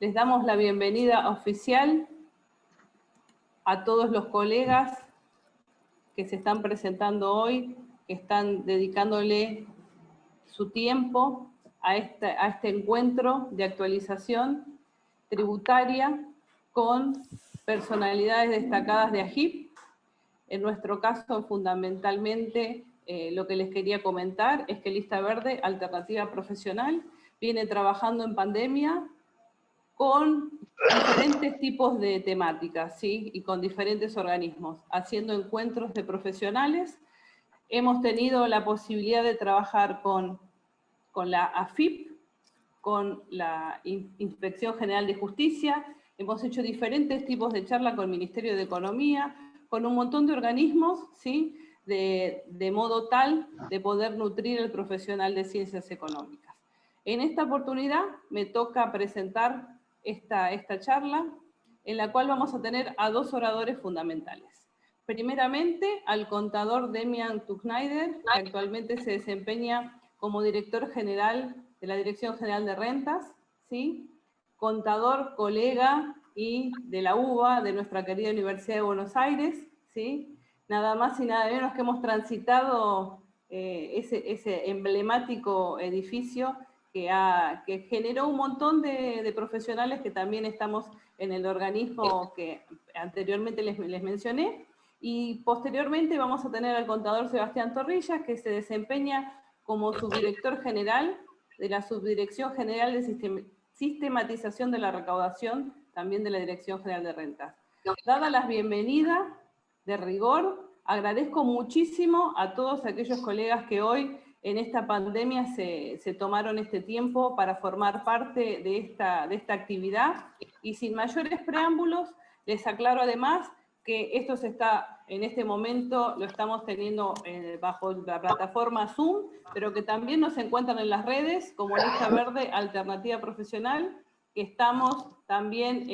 Les damos la bienvenida oficial a todos los colegas que se están presentando hoy, que están dedicándole su tiempo a este encuentro de actualización tributaria con personalidades destacadas de AGIP. En nuestro caso, fundamentalmente, lo que les quería comentar es que Lista Verde, Alternativa Profesional, viene trabajando en pandemia con diferentes tipos de temáticas, ¿sí? Y con diferentes organismos, haciendo encuentros de profesionales. Hemos tenido la posibilidad de trabajar con la AFIP, con la Inspección General de Justicia, hemos hecho diferentes tipos de charla con el Ministerio de Economía, con un montón de organismos, ¿sí? de modo tal de poder nutrir el profesional de ciencias económicas. En esta oportunidad me toca presentar esta charla, en la cual vamos a tener a dos oradores fundamentales. Primeramente, al contador Demian Tuchneider, que actualmente se desempeña como director general de la Dirección General de Rentas, ¿sí? Contador, colega y de la UBA, de nuestra querida Universidad de Buenos Aires, ¿sí? Nada más y nada menos que hemos transitado ese emblemático edificio que generó un montón de profesionales que también estamos en el organismo que anteriormente les mencioné, y posteriormente vamos a tener al contador Sebastián Torrillas, que se desempeña como subdirector general de la Subdirección General de Sistematización de la Recaudación, también de la Dirección General de Rentas. Dadas las bienvenidas de rigor, agradezco muchísimo a todos aquellos colegas que hoy en esta pandemia se tomaron este tiempo para formar parte de esta actividad, y sin mayores preámbulos, les aclaro además que esto en este momento lo estamos teniendo bajo la plataforma Zoom, pero que también nos encuentran en las redes como Lista Verde Alternativa Profesional, que estamos también,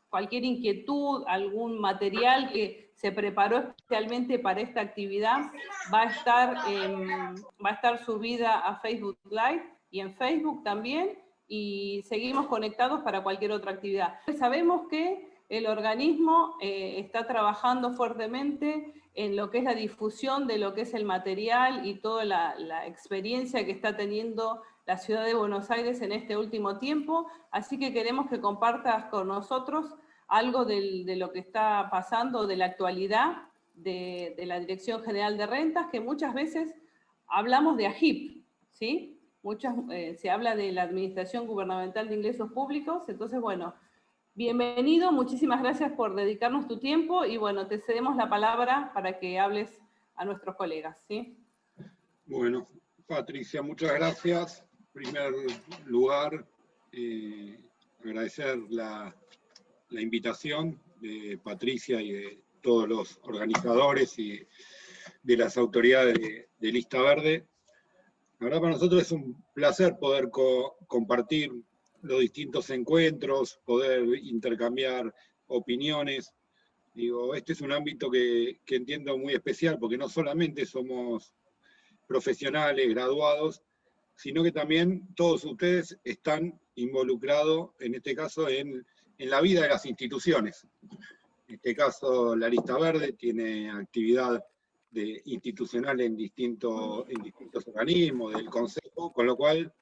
cualquier inquietud, algún material que se preparó especialmente para esta actividad, va a estar subida a Facebook Live y en Facebook también, y seguimos conectados para cualquier otra actividad. Sabemos que el organismo está trabajando fuertemente en lo que es la difusión de lo que es el material y toda la experiencia que está teniendo la ciudad de Buenos Aires en este último tiempo, así que queremos que compartas con nosotros algo de lo que está pasando, de la actualidad de la Dirección General de Rentas, que muchas veces hablamos de AGIP, ¿sí? Se habla de la Administración Gubernamental de Ingresos Públicos, entonces, bueno, bienvenido, muchísimas gracias por dedicarnos tu tiempo, y bueno, te cedemos la palabra para que hables a nuestros colegas, ¿sí? Bueno, Patricia, muchas gracias. En primer lugar, agradecer la invitación de Patricia y de todos los organizadores y de las autoridades de Lista Verde. La verdad, para nosotros es un placer poder compartir los distintos encuentros, poder intercambiar opiniones. Digo, este es un ámbito que entiendo muy especial, porque no solamente somos profesionales, graduados, sino que también todos ustedes están involucrados, en este caso, en la vida de las instituciones. En este caso, la Lista Verde tiene actividad institucional en distintos organismos del Consejo, con lo cual,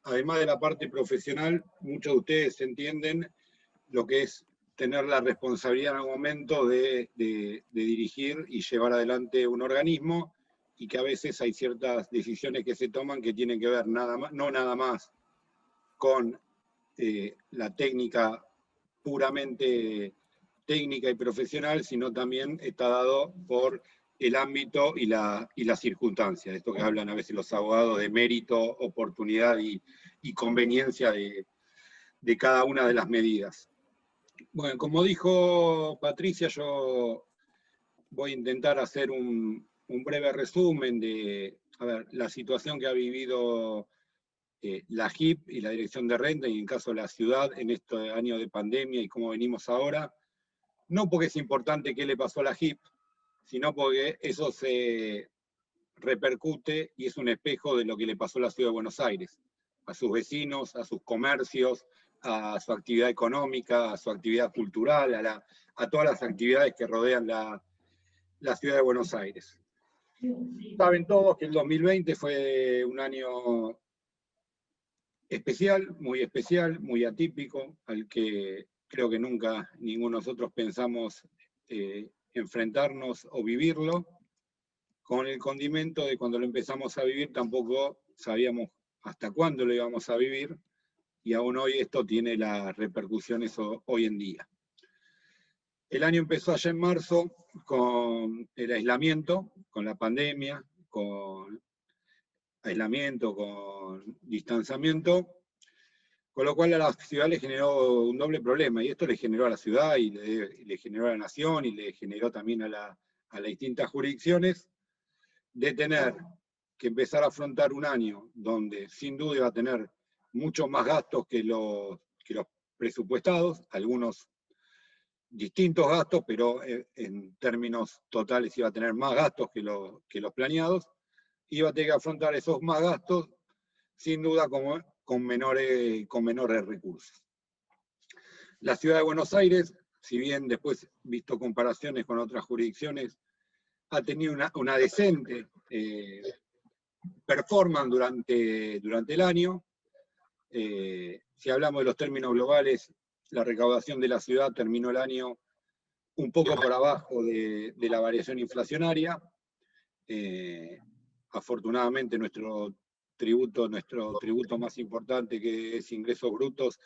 además de la parte profesional, muchos de ustedes entienden lo que es tener la responsabilidad en algún momento de dirigir y llevar adelante un organismo, y que a veces hay ciertas decisiones que se toman que tienen que ver no nada más con la técnica puramente técnica y profesional, sino también está dado por el ámbito y la circunstancia. Esto que hablan a veces los abogados de mérito, oportunidad y conveniencia de cada una de las medidas. Bueno, como dijo Patricia, yo voy a intentar hacer un breve resumen de la situación que ha vivido la AGIP y la Dirección de Renta, y en caso de la ciudad, en este año de pandemia y cómo venimos ahora. No porque es importante qué le pasó a la AGIP, sino porque eso se repercute y es un espejo de lo que le pasó a la ciudad de Buenos Aires, a sus vecinos, a sus comercios, a su actividad económica, a su actividad cultural, a todas las actividades que rodean la ciudad de Buenos Aires. Saben todos que el 2020 fue un año especial, muy atípico, al que creo que nunca ninguno de nosotros pensamos enfrentarnos o vivirlo, con el condimento de cuando lo empezamos a vivir tampoco sabíamos hasta cuándo lo íbamos a vivir, y aún hoy esto tiene las repercusiones hoy en día. El año empezó allá en marzo con el aislamiento, con la pandemia, con aislamiento, con distanciamiento, con lo cual a la ciudad le generó un doble problema, y esto le generó a la ciudad, y le generó a la nación, y le generó también a las distintas jurisdicciones, de tener que empezar a afrontar un año donde sin duda iba a tener muchos más gastos que los presupuestados, algunos distintos gastos, pero en términos totales iba a tener más gastos que los planeados, iba a tener que afrontar esos más gastos, sin duda con menores recursos. La ciudad de Buenos Aires, si bien después, visto comparaciones con otras jurisdicciones, ha tenido una decente performance durante el año. Si hablamos de los términos globales, la recaudación de la ciudad terminó el año un poco por abajo de la variación inflacionaria. Afortunadamente nuestro tributo más importante, que es ingresos brutos,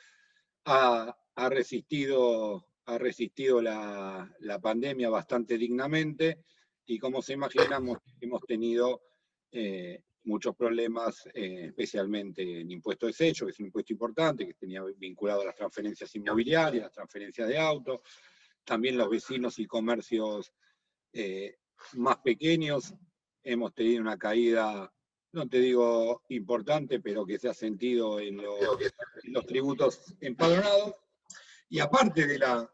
ha resistido la pandemia bastante dignamente, y como se imaginan hemos tenido muchos problemas, especialmente en impuesto de desecho, que es un impuesto importante, que tenía vinculado a las transferencias inmobiliarias, las transferencias de autos, también los vecinos y comercios más pequeños. Hemos tenido una caída, no te digo importante, pero que se ha sentido en los tributos empadronados, y aparte de la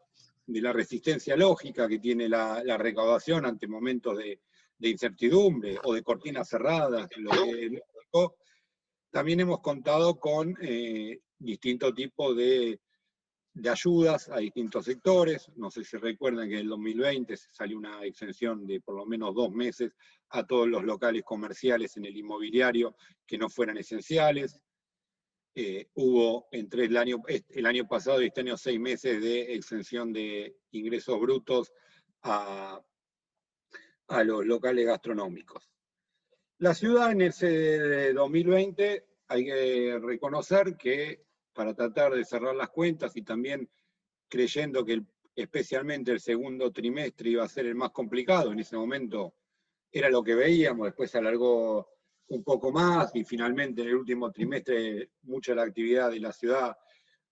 resistencia lógica que tiene la recaudación ante momentos de incertidumbre o de cortinas cerradas, también hemos contado con distintos tipos de ayudas a distintos sectores. No sé si recuerdan que en el 2020 se salió una exención de por lo menos 2 meses a todos los locales comerciales en el inmobiliario que no fueran esenciales. Hubo entre el año pasado y este año 6 meses de exención de ingresos brutos a los locales gastronómicos. La ciudad en ese 2020, hay que reconocer que para tratar de cerrar las cuentas, y también creyendo que especialmente el segundo trimestre iba a ser el más complicado, en ese momento era lo que veíamos, después se alargó un poco más, y finalmente en el último trimestre mucha de la actividad de la ciudad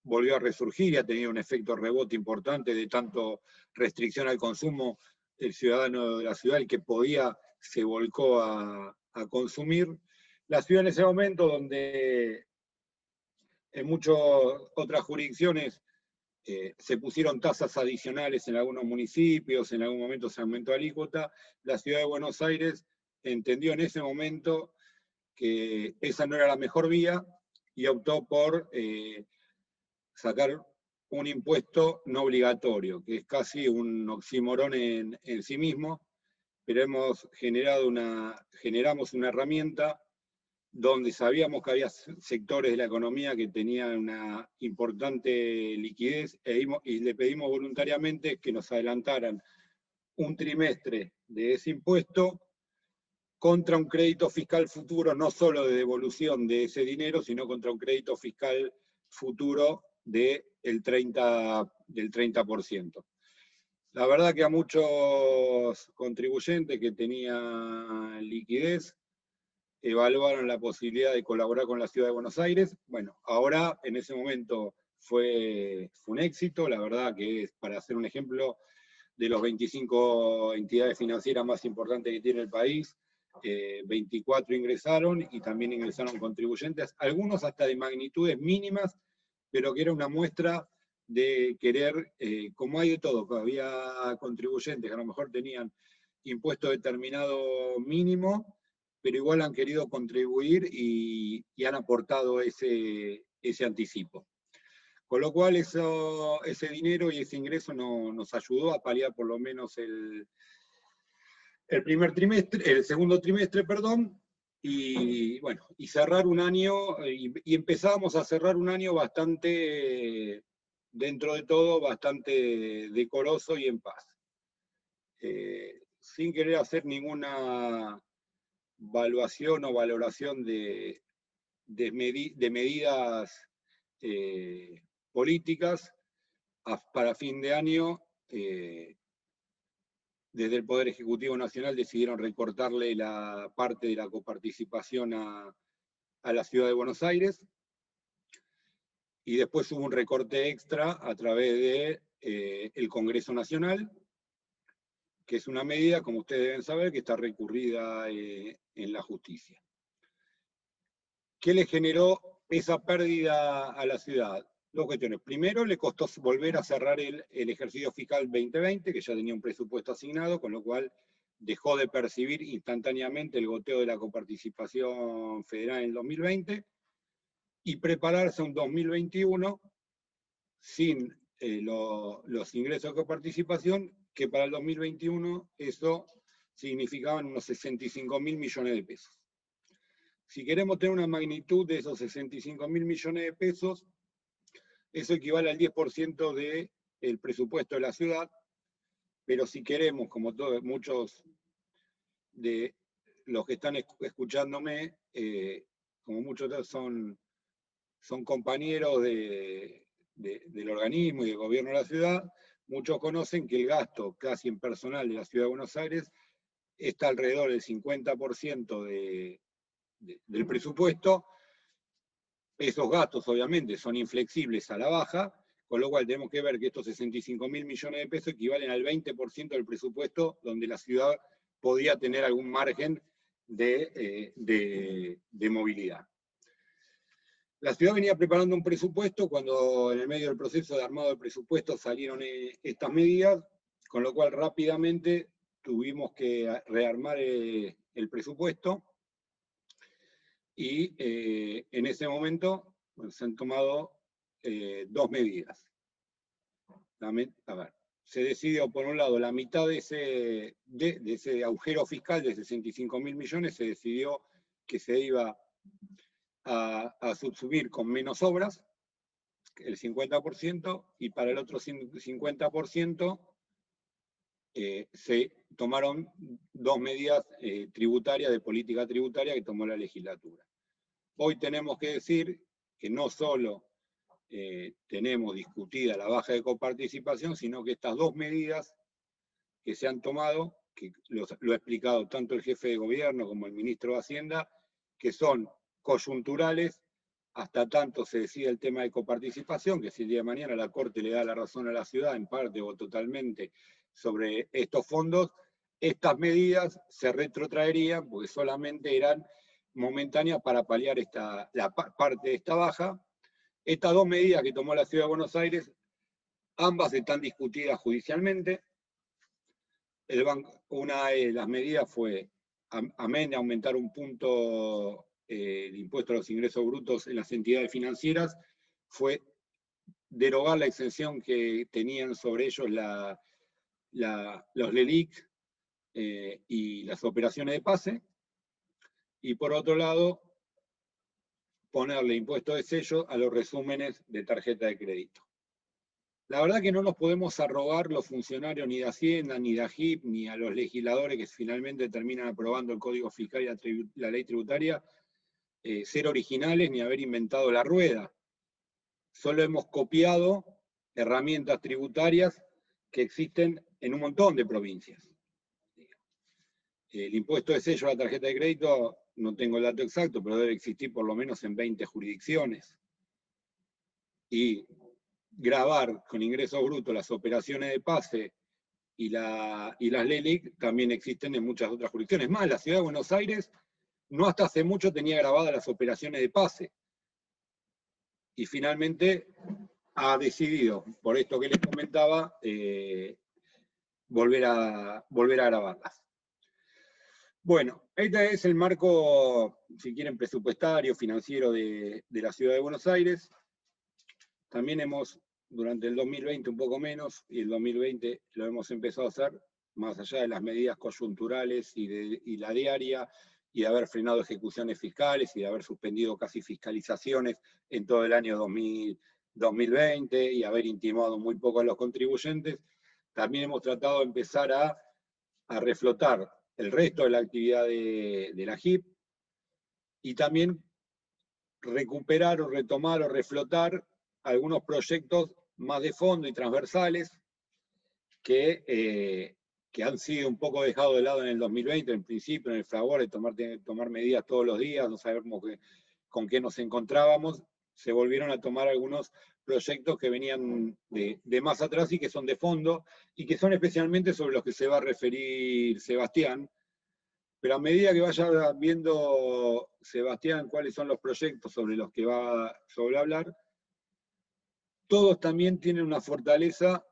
volvió a resurgir y ha tenido un efecto rebote importante de tanto restricción al consumo. El ciudadano de la ciudad, el que podía, se volcó a consumir. La ciudad en ese momento, donde en muchas otras jurisdicciones se pusieron tasas adicionales en algunos municipios, en algún momento se aumentó la alícuota, la ciudad de Buenos Aires entendió en ese momento que esa no era la mejor vía, y optó por sacar un impuesto no obligatorio, que es casi un oxímoron en sí mismo, pero generamos una herramienta donde sabíamos que había sectores de la economía que tenían una importante liquidez, y le pedimos voluntariamente que nos adelantaran un trimestre de ese impuesto contra un crédito fiscal futuro, no solo de devolución de ese dinero, sino contra un crédito fiscal futuro del 30%. La verdad que a muchos contribuyentes que tenían liquidez evaluaron la posibilidad de colaborar con la Ciudad de Buenos Aires. Bueno, ahora en ese momento fue un éxito, la verdad que es, para hacer un ejemplo, de los 25 entidades financieras más importantes que tiene el país, 24 ingresaron, y también ingresaron contribuyentes, algunos hasta de magnitudes mínimas, pero que era una muestra de querer, como hay de todo, había contribuyentes que a lo mejor tenían impuesto determinado mínimo, pero igual han querido contribuir y han aportado ese anticipo. Con lo cual ese dinero y ese ingreso nos ayudó a paliar por lo menos el segundo trimestre, perdón, y bueno, y cerrar un año, y empezábamos a cerrar un año bastante, dentro de todo, bastante decoroso y en paz. Sin querer hacer ninguna evaluación o valoración de medidas políticas, para fin de año, desde el Poder Ejecutivo Nacional decidieron recortarle la parte de la coparticipación a la Ciudad de Buenos Aires, y después hubo un recorte extra a través de el Congreso Nacional, que es una medida, como ustedes deben saber, que está recurrida en la justicia. ¿Qué le generó esa pérdida a la ciudad? Dos cuestiones. Primero, le costó volver a cerrar el ejercicio fiscal 2020, que ya tenía un presupuesto asignado, con lo cual dejó de percibir instantáneamente el goteo de la coparticipación federal en el 2020, y prepararse a un 2021 sin los ingresos de coparticipación, que para el 2021 eso significaban unos 65.000 millones de pesos. Si queremos tener una magnitud de esos 65.000 millones de pesos, eso equivale al 10% del presupuesto de la ciudad, pero si queremos, como muchos de los que están escuchándome, como muchos son compañeros del organismo y del gobierno de la ciudad, muchos conocen que el gasto casi en personal de la ciudad de Buenos Aires está alrededor del 50% del presupuesto. Esos gastos obviamente son inflexibles a la baja, con lo cual tenemos que ver que estos 65.000 millones de pesos equivalen al 20% del presupuesto, donde la ciudad podía tener algún margen de movilidad. La ciudad venía preparando un presupuesto cuando en el medio del proceso de armado del presupuesto salieron estas medidas, con lo cual rápidamente tuvimos que rearmar el presupuesto, y en ese momento se han tomado dos medidas. Se decidió, por un lado, la mitad de ese agujero fiscal de 65.000 millones, se decidió que se iba a subsumir con menos obras, el 50%, y para el otro 50% se tomaron dos medidas tributarias, de política tributaria, que tomó la legislatura. Hoy tenemos que decir que no solo tenemos discutida la baja de coparticipación, sino que estas dos medidas que se han tomado, que lo ha explicado tanto el jefe de gobierno como el ministro de Hacienda, que son coyunturales, hasta tanto se decida el tema de coparticipación, que si el día de mañana la Corte le da la razón a la ciudad, en parte o totalmente, sobre estos fondos, estas medidas se retrotraerían, porque solamente eran momentáneas para paliar la parte de esta baja. Estas dos medidas que tomó la Ciudad de Buenos Aires, ambas están discutidas judicialmente. Una de las medidas fue, amén de aumentar un punto el impuesto a los ingresos brutos en las entidades financieras, fue derogar la exención que tenían sobre ellos los LELIC y las operaciones de pase, y por otro lado, ponerle impuesto de sello a los resúmenes de tarjeta de crédito. La verdad que no nos podemos arrogar los funcionarios ni de Hacienda, ni de AGIP, ni a los legisladores que finalmente terminan aprobando el Código Fiscal y la ley tributaria, ser originales ni haber inventado la rueda. Solo hemos copiado herramientas tributarias que existen en un montón de provincias. El impuesto de sello a la tarjeta de crédito, no tengo el dato exacto, pero debe existir por lo menos en 20 jurisdicciones. Y grabar con ingresos brutos las operaciones de pase y las LELIC también existen en muchas otras jurisdicciones. Más, la Ciudad de Buenos Aires no hasta hace mucho tenía grabadas las operaciones de pase. Y finalmente ha decidido, por esto que les comentaba, volver a grabarlas. Bueno, este es el marco, si quieren, presupuestario, financiero de la Ciudad de Buenos Aires. también durante el 2020 un poco menos, y el 2020 lo hemos empezado a hacer, más allá de las medidas coyunturales y la diaria, y de haber frenado ejecuciones fiscales y de haber suspendido casi fiscalizaciones en todo el año 2020 y haber intimado muy poco a los contribuyentes, también hemos tratado de empezar a reflotar el resto de la actividad de la JIP y también recuperar o retomar o reflotar algunos proyectos más de fondo y transversales que han sido un poco dejados de lado en el 2020, en principio, en el fragor de tomar medidas todos los días, no sabemos con qué nos encontrábamos, se volvieron a tomar algunos proyectos que venían de más atrás y que son de fondo, y que son especialmente sobre los que se va a referir Sebastián. Pero a medida que vaya viendo Sebastián cuáles son los proyectos sobre los que va a hablar, todos también tienen una fortaleza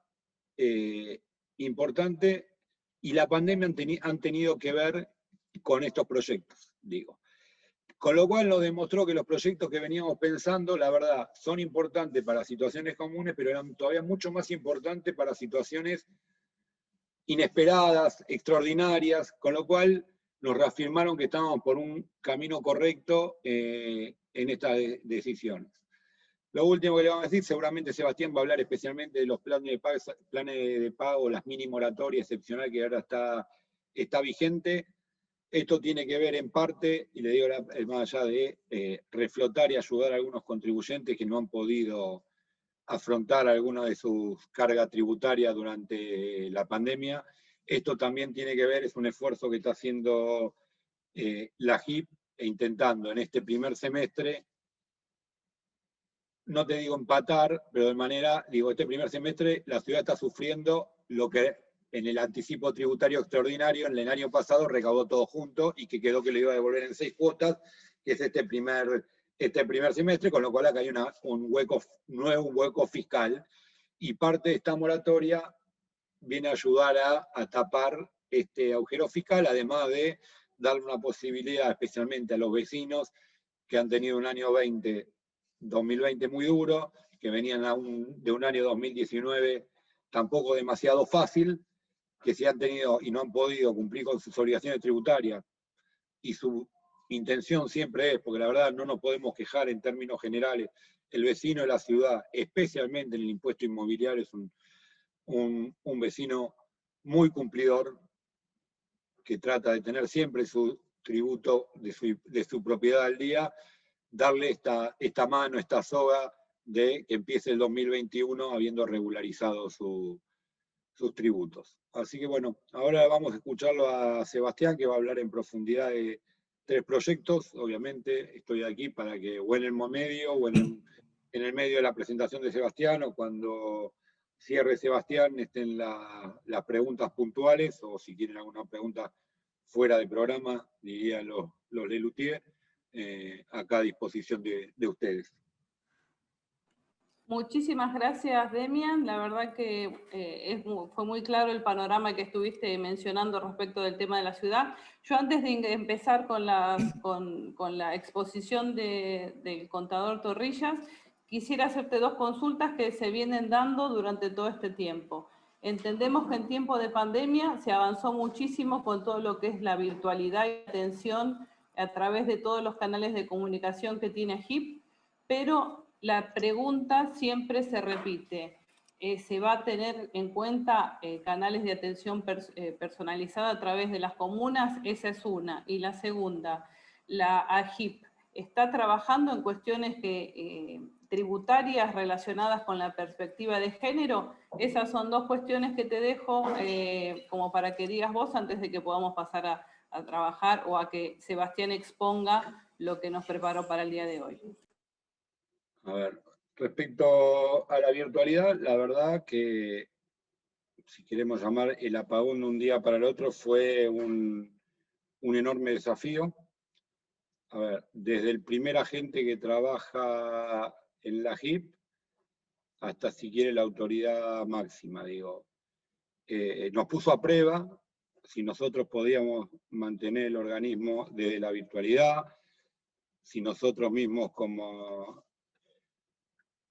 importante, y la pandemia han tenido que ver con estos proyectos, digo. Con lo cual nos demostró que los proyectos que veníamos pensando, la verdad, son importantes para situaciones comunes, pero eran todavía mucho más importantes para situaciones inesperadas, extraordinarias, con lo cual nos reafirmaron que estábamos por un camino correcto en estas decisiones. Lo último que le vamos a decir, seguramente Sebastián va a hablar especialmente de los planes de pago, las mini moratorias excepcional que ahora está vigente. Esto tiene que ver en parte, y le digo más allá de reflotar y ayudar a algunos contribuyentes que no han podido afrontar alguna de sus cargas tributarias durante la pandemia. Esto también tiene que ver, es un esfuerzo que está haciendo la JIP intentando en este primer semestre, no te digo empatar, pero de manera, este primer semestre la ciudad está sufriendo lo que en el anticipo tributario extraordinario en el año pasado recaudó todo junto y que quedó que le iba a devolver en 6 cuotas, que es este primer semestre, con lo cual acá hay un nuevo hueco fiscal, y parte de esta moratoria viene a ayudar a tapar este agujero fiscal, además de darle una posibilidad especialmente a los vecinos que han tenido un año 2020 muy duro, que venían de un año 2019 tampoco demasiado fácil, que si han tenido y no han podido cumplir con sus obligaciones tributarias, y su intención siempre es, porque la verdad no nos podemos quejar en términos generales, el vecino de la ciudad, especialmente en el impuesto inmobiliario, es un vecino muy cumplidor, que trata de tener siempre su tributo de su propiedad al día, darle esta mano, esta soga de que empiece el 2021 habiendo regularizado sus tributos. Así que bueno, ahora vamos a escucharlo a Sebastián, que va a hablar en profundidad de 3 proyectos. Obviamente estoy aquí para que o en el medio o en el medio de la presentación de Sebastián, o cuando cierre Sebastián estén las preguntas puntuales, o si tienen alguna pregunta fuera de programa, dirían los Lelutier, acá a disposición de ustedes. Muchísimas gracias, Demian. La verdad que fue muy claro el panorama que estuviste mencionando respecto del tema de la ciudad. Yo antes de empezar con la exposición del contador Torrillas, quisiera hacerte 2 consultas que se vienen dando durante todo este tiempo. Entendemos que en tiempo de pandemia se avanzó muchísimo con todo lo que es la virtualidad y atención a través de todos los canales de comunicación que tiene JIP, pero la pregunta siempre se repite. ¿Se va a tener en cuenta canales de atención personalizada a través de las comunas? Esa es una. Y la segunda, la AJIP está trabajando en cuestiones tributarias relacionadas con la perspectiva de género. Esas son 2 cuestiones que te dejo como para que digas vos antes de que podamos pasar a trabajar o a que Sebastián exponga lo que nos preparó para el día de hoy. A ver, respecto a la virtualidad, la verdad que, si queremos llamar el apagón de un día para el otro, fue un enorme desafío. A ver, desde el primer agente que trabaja en la JIP hasta, si quiere, la autoridad máxima, digo. Nos puso a prueba si nosotros podíamos mantener el organismo desde la virtualidad, si nosotros mismos como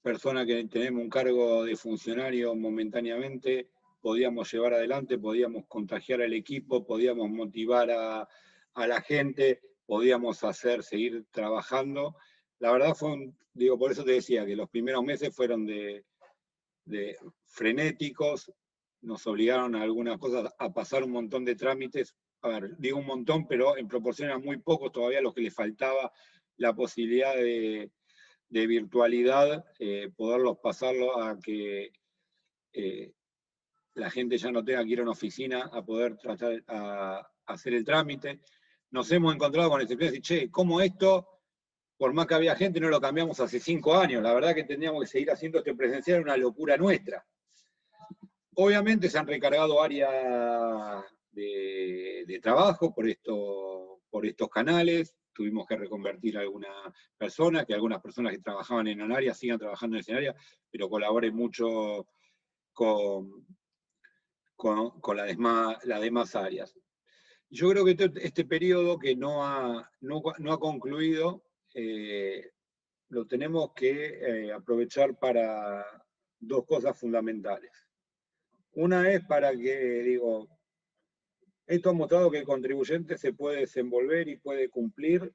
personas que tenemos un cargo de funcionario momentáneamente, podíamos llevar adelante, podíamos contagiar al equipo, podíamos motivar a la gente, podíamos seguir trabajando. La verdad por eso te decía que los primeros meses fueron de frenéticos, nos obligaron a algunas cosas a pasar un montón de trámites. A ver, digo un montón, pero en proporción a muy pocos todavía los que les faltaba la posibilidad de virtualidad, poderlos pasarlo a que la gente ya no tenga que ir a una oficina a poder tratar a hacer el trámite. Nos hemos encontrado con este y che, ¿cómo esto, por más que había gente, no lo cambiamos hace 5 años? La verdad que tendríamos que seguir haciendo este presencial, una locura nuestra. Obviamente se han recargado áreas de trabajo por estos canales. Tuvimos que reconvertir a algunas personas, que algunas personas que trabajaban en un área sigan trabajando en ese área, pero colaboren mucho con las demás áreas. Yo creo que este periodo que no ha concluido, lo tenemos que aprovechar para 2 cosas fundamentales. Una es para que, esto ha mostrado que el contribuyente se puede desenvolver y puede cumplir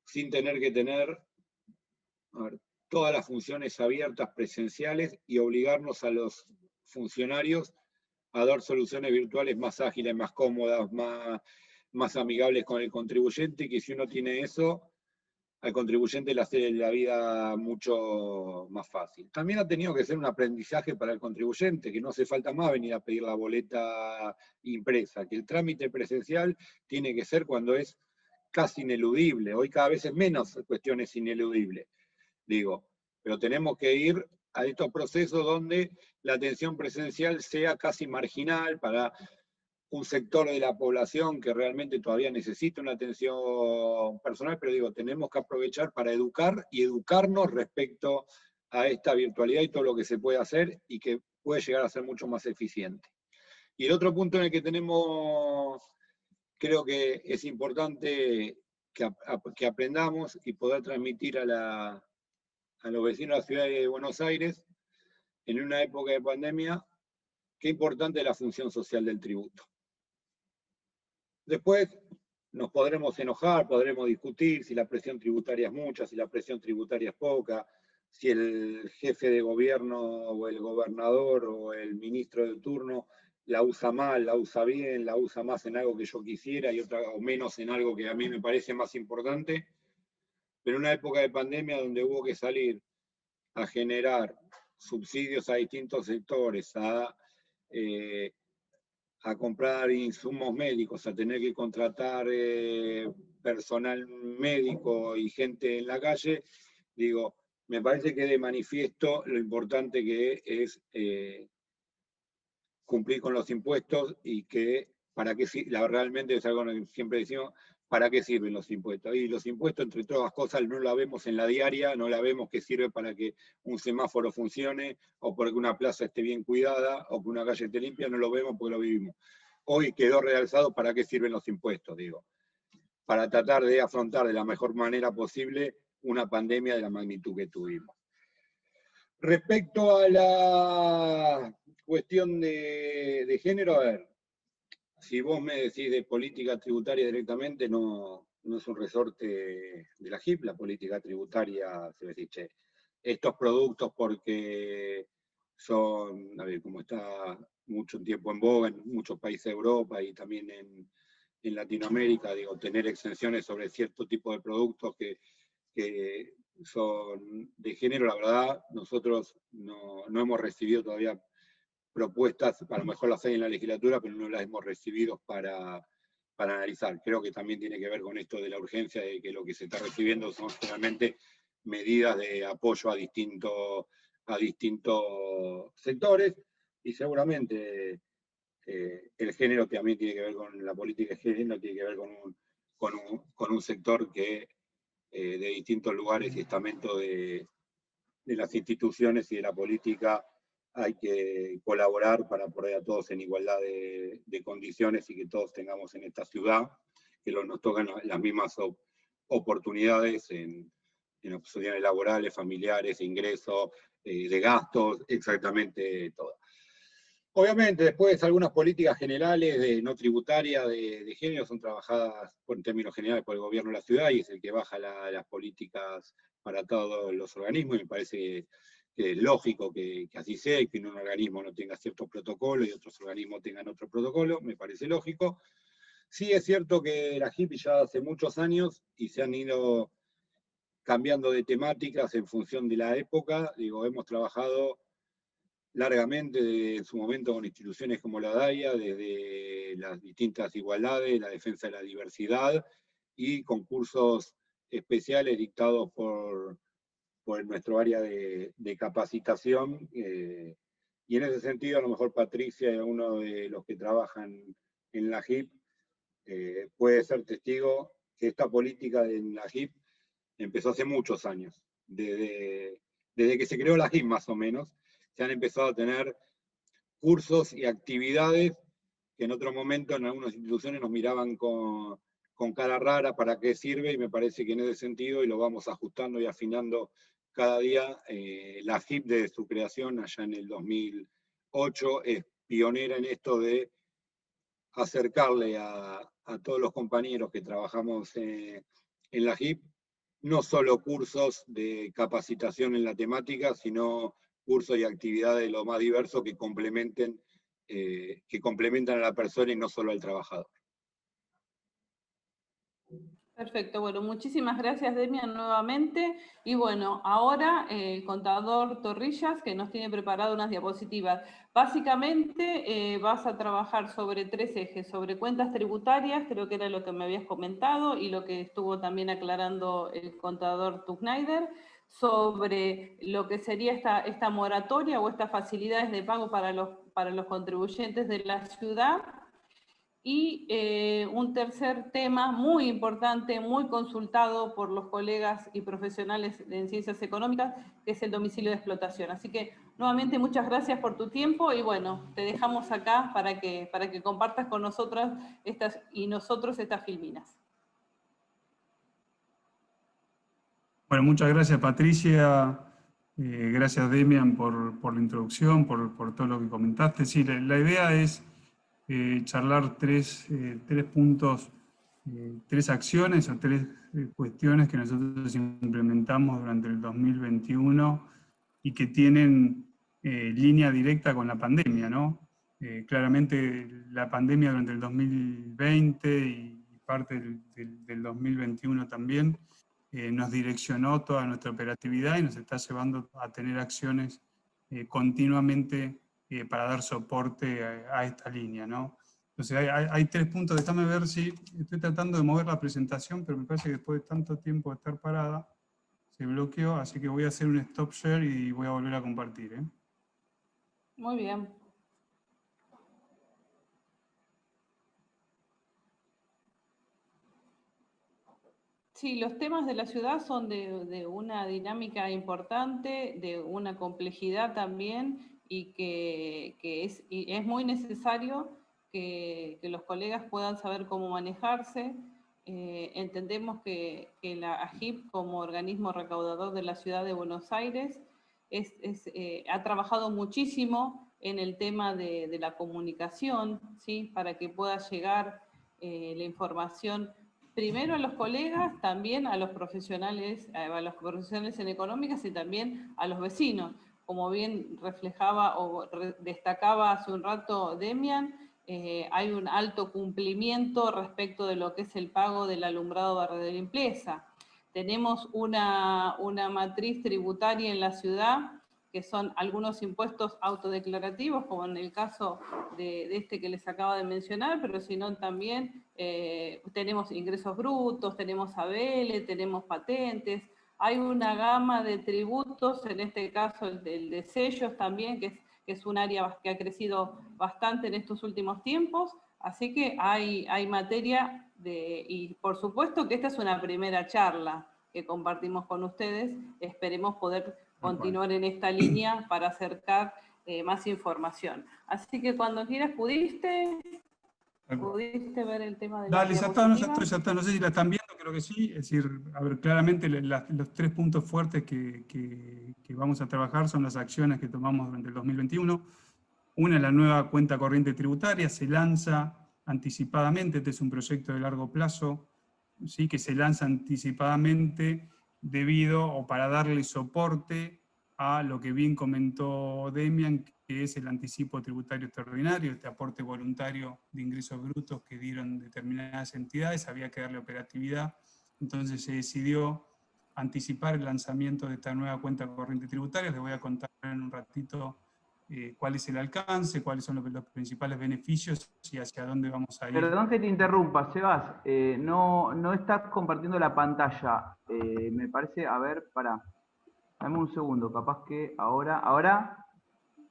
sin tener que tener todas las funciones abiertas presenciales y obligarnos a los funcionarios a dar soluciones virtuales más ágiles, más cómodas, más amigables con el contribuyente, y que si uno tiene eso, al contribuyente le hace la vida mucho más fácil. También ha tenido que ser un aprendizaje para el contribuyente, que no hace falta más venir a pedir la boleta impresa, que el trámite presencial tiene que ser cuando es casi ineludible. Hoy cada vez es menos cuestiones ineludibles, pero tenemos que ir a estos procesos donde la atención presencial sea casi marginal para un sector de la población que realmente todavía necesita una atención personal, pero tenemos que aprovechar para educar y educarnos respecto a esta virtualidad y todo lo que se puede hacer y que puede llegar a ser mucho más eficiente. Y el otro punto en el que creo que es importante que aprendamos y poder transmitir a los vecinos de la ciudad de Buenos Aires, en una época de pandemia, qué importante es la función social del tributo. Después nos podremos enojar, podremos discutir si la presión tributaria es mucha, si la presión tributaria es poca, si el jefe de gobierno o el gobernador o el ministro de turno la usa mal, la usa bien, la usa más en algo que yo quisiera y otra o menos en algo que a mí me parece más importante. Pero en una época de pandemia donde hubo que salir a generar subsidios a distintos sectores, a comprar insumos médicos, a tener que contratar personal médico y gente en la calle, me parece que de manifiesto lo importante que es cumplir con los impuestos y que realmente es algo que siempre decimos, ¿para qué sirven los impuestos? Y los impuestos, entre todas las cosas, no la vemos en la diaria, no la vemos que sirve para que un semáforo funcione, o porque una plaza esté bien cuidada, o que una calle esté limpia, no lo vemos porque lo vivimos. Hoy quedó realzado para qué sirven los impuestos, para tratar de afrontar de la mejor manera posible una pandemia de la magnitud que tuvimos. Respecto a la cuestión de género, a ver, si vos me decís de política tributaria directamente, no es un resorte de la JIP, la política tributaria, se decir, che, estos productos porque son, a ver, como está mucho tiempo en boga en muchos países de Europa y también en Latinoamérica, tener exenciones sobre cierto tipo de productos que son de género, la verdad, nosotros no hemos recibido todavía propuestas, a lo mejor las hay en la legislatura, pero no las hemos recibido para analizar. Creo que también tiene que ver con esto de la urgencia, de que lo que se está recibiendo son realmente medidas de apoyo a distintos sectores, y seguramente el género también tiene que ver con la política de género, tiene que ver con un sector que de distintos lugares y estamentos de las instituciones y de la política hay que colaborar para poner a todos en igualdad de condiciones y que todos tengamos en esta ciudad, que nos tocan las mismas oportunidades en en opciones laborales, familiares, de ingresos, de gastos, exactamente todo. Obviamente, después algunas políticas generales no tributarias de género son trabajadas en términos generales por el gobierno de la ciudad y es el que baja las políticas para todos los organismos, y me parece que es lógico que así sea, y que un organismo no tenga ciertos protocolos y otros organismos tengan otro protocolo, me parece lógico. Sí es cierto que la HIP ya hace muchos años y se han ido cambiando de temáticas en función de la época. Digo, hemos trabajado largamente en su momento con instituciones como la DAIA, desde las distintas igualdades, la defensa de la diversidad y concursos especiales dictados por nuestro área de capacitación. Y en ese sentido, a lo mejor Patricia, uno de los que trabajan en la HIP, puede ser testigo que esta política en la HIP empezó hace muchos años, desde que se creó la HIP más o menos. Se han empezado a tener cursos y actividades que en otro momento en algunas instituciones nos miraban con cara rara, ¿para qué sirve? Y me parece que en ese sentido, y lo vamos ajustando y afinando cada día, la HIP desde su creación allá en el 2008 es pionera en esto de acercarle a todos los compañeros que trabajamos en la HIP, no solo cursos de capacitación en la temática, sino cursos y actividades de lo más diverso que complementan a la persona y no solo al trabajador. Perfecto, bueno, muchísimas gracias, Demian, nuevamente. Y bueno, ahora el contador Torrillas, que nos tiene preparado unas diapositivas. Básicamente vas a trabajar sobre 3 ejes, sobre cuentas tributarias, creo que era lo que me habías comentado, y lo que estuvo también aclarando el contador Tuchneider, sobre lo que sería esta moratoria o estas facilidades de pago para los contribuyentes de la ciudad. Y un tercer tema muy importante, muy consultado por los colegas y profesionales en ciencias económicas, que es el domicilio de explotación. Así que, nuevamente, muchas gracias por tu tiempo y bueno, te dejamos acá para que compartas con nosotras nosotros estas filminas. Bueno, muchas gracias, Patricia. Gracias, Demian, por la introducción, por todo lo que comentaste. Sí, la idea es charlar tres puntos, 3 acciones o 3 cuestiones que nosotros implementamos durante el 2021 y que tienen línea directa con la pandemia, ¿no? Claramente la pandemia durante el 2020 y parte del 2021 también nos direccionó toda nuestra operatividad y nos está llevando a tener acciones continuamente para dar soporte a esta línea, ¿no? Entonces hay 3 puntos, déjame ver si estoy tratando de mover la presentación, pero me parece que después de tanto tiempo de estar parada, se bloqueó, así que voy a hacer un stop share y voy a volver a compartir. Muy bien. Sí, los temas de la ciudad son de una dinámica importante, de una complejidad también, y que es muy necesario que los colegas puedan saber cómo manejarse. Entendemos que la AGIP, como organismo recaudador de la ciudad de Buenos Aires, ha trabajado muchísimo en el tema de la comunicación, ¿sí? Para que pueda llegar la información primero a los colegas, también a los profesionales en económicas y también a los vecinos. Como bien reflejaba o destacaba hace un rato Demian, hay un alto cumplimiento respecto de lo que es el pago del alumbrado verde de limpieza. Tenemos una matriz tributaria en la ciudad, que son algunos impuestos autodeclarativos, como en el caso de este que les acaba de mencionar, pero sino también tenemos ingresos brutos, tenemos ABL, tenemos patentes, hay una gama de tributos, en este caso el de sellos también, que es un área que ha crecido bastante en estos últimos tiempos, así que hay materia y por supuesto que esta es una primera charla que compartimos con ustedes, esperemos poder continuar en esta línea para acercar más información. Así que cuando quieras, ¿pudiste ver el tema de la diapositiva? Dale, ya está, no sé si la están viendo. creo que sí. Es decir, a ver, claramente los 3 puntos fuertes que vamos a trabajar son las acciones que tomamos durante el 2021. Una es la nueva cuenta corriente tributaria, se lanza anticipadamente, este es un proyecto de largo plazo, ¿sí? Que se lanza anticipadamente debido o para darle soporte a lo que bien comentó Demian, que es el anticipo tributario extraordinario, este aporte voluntario de ingresos brutos que dieron determinadas entidades, había que darle operatividad, entonces se decidió anticipar el lanzamiento de esta nueva cuenta corriente tributaria. Les voy a contar en un ratito cuál es el alcance, cuáles son los principales beneficios y hacia dónde vamos a ir. Perdón que te interrumpa, Sebas, no estás compartiendo la pantalla, me parece, a ver, dame un segundo, capaz que ahora,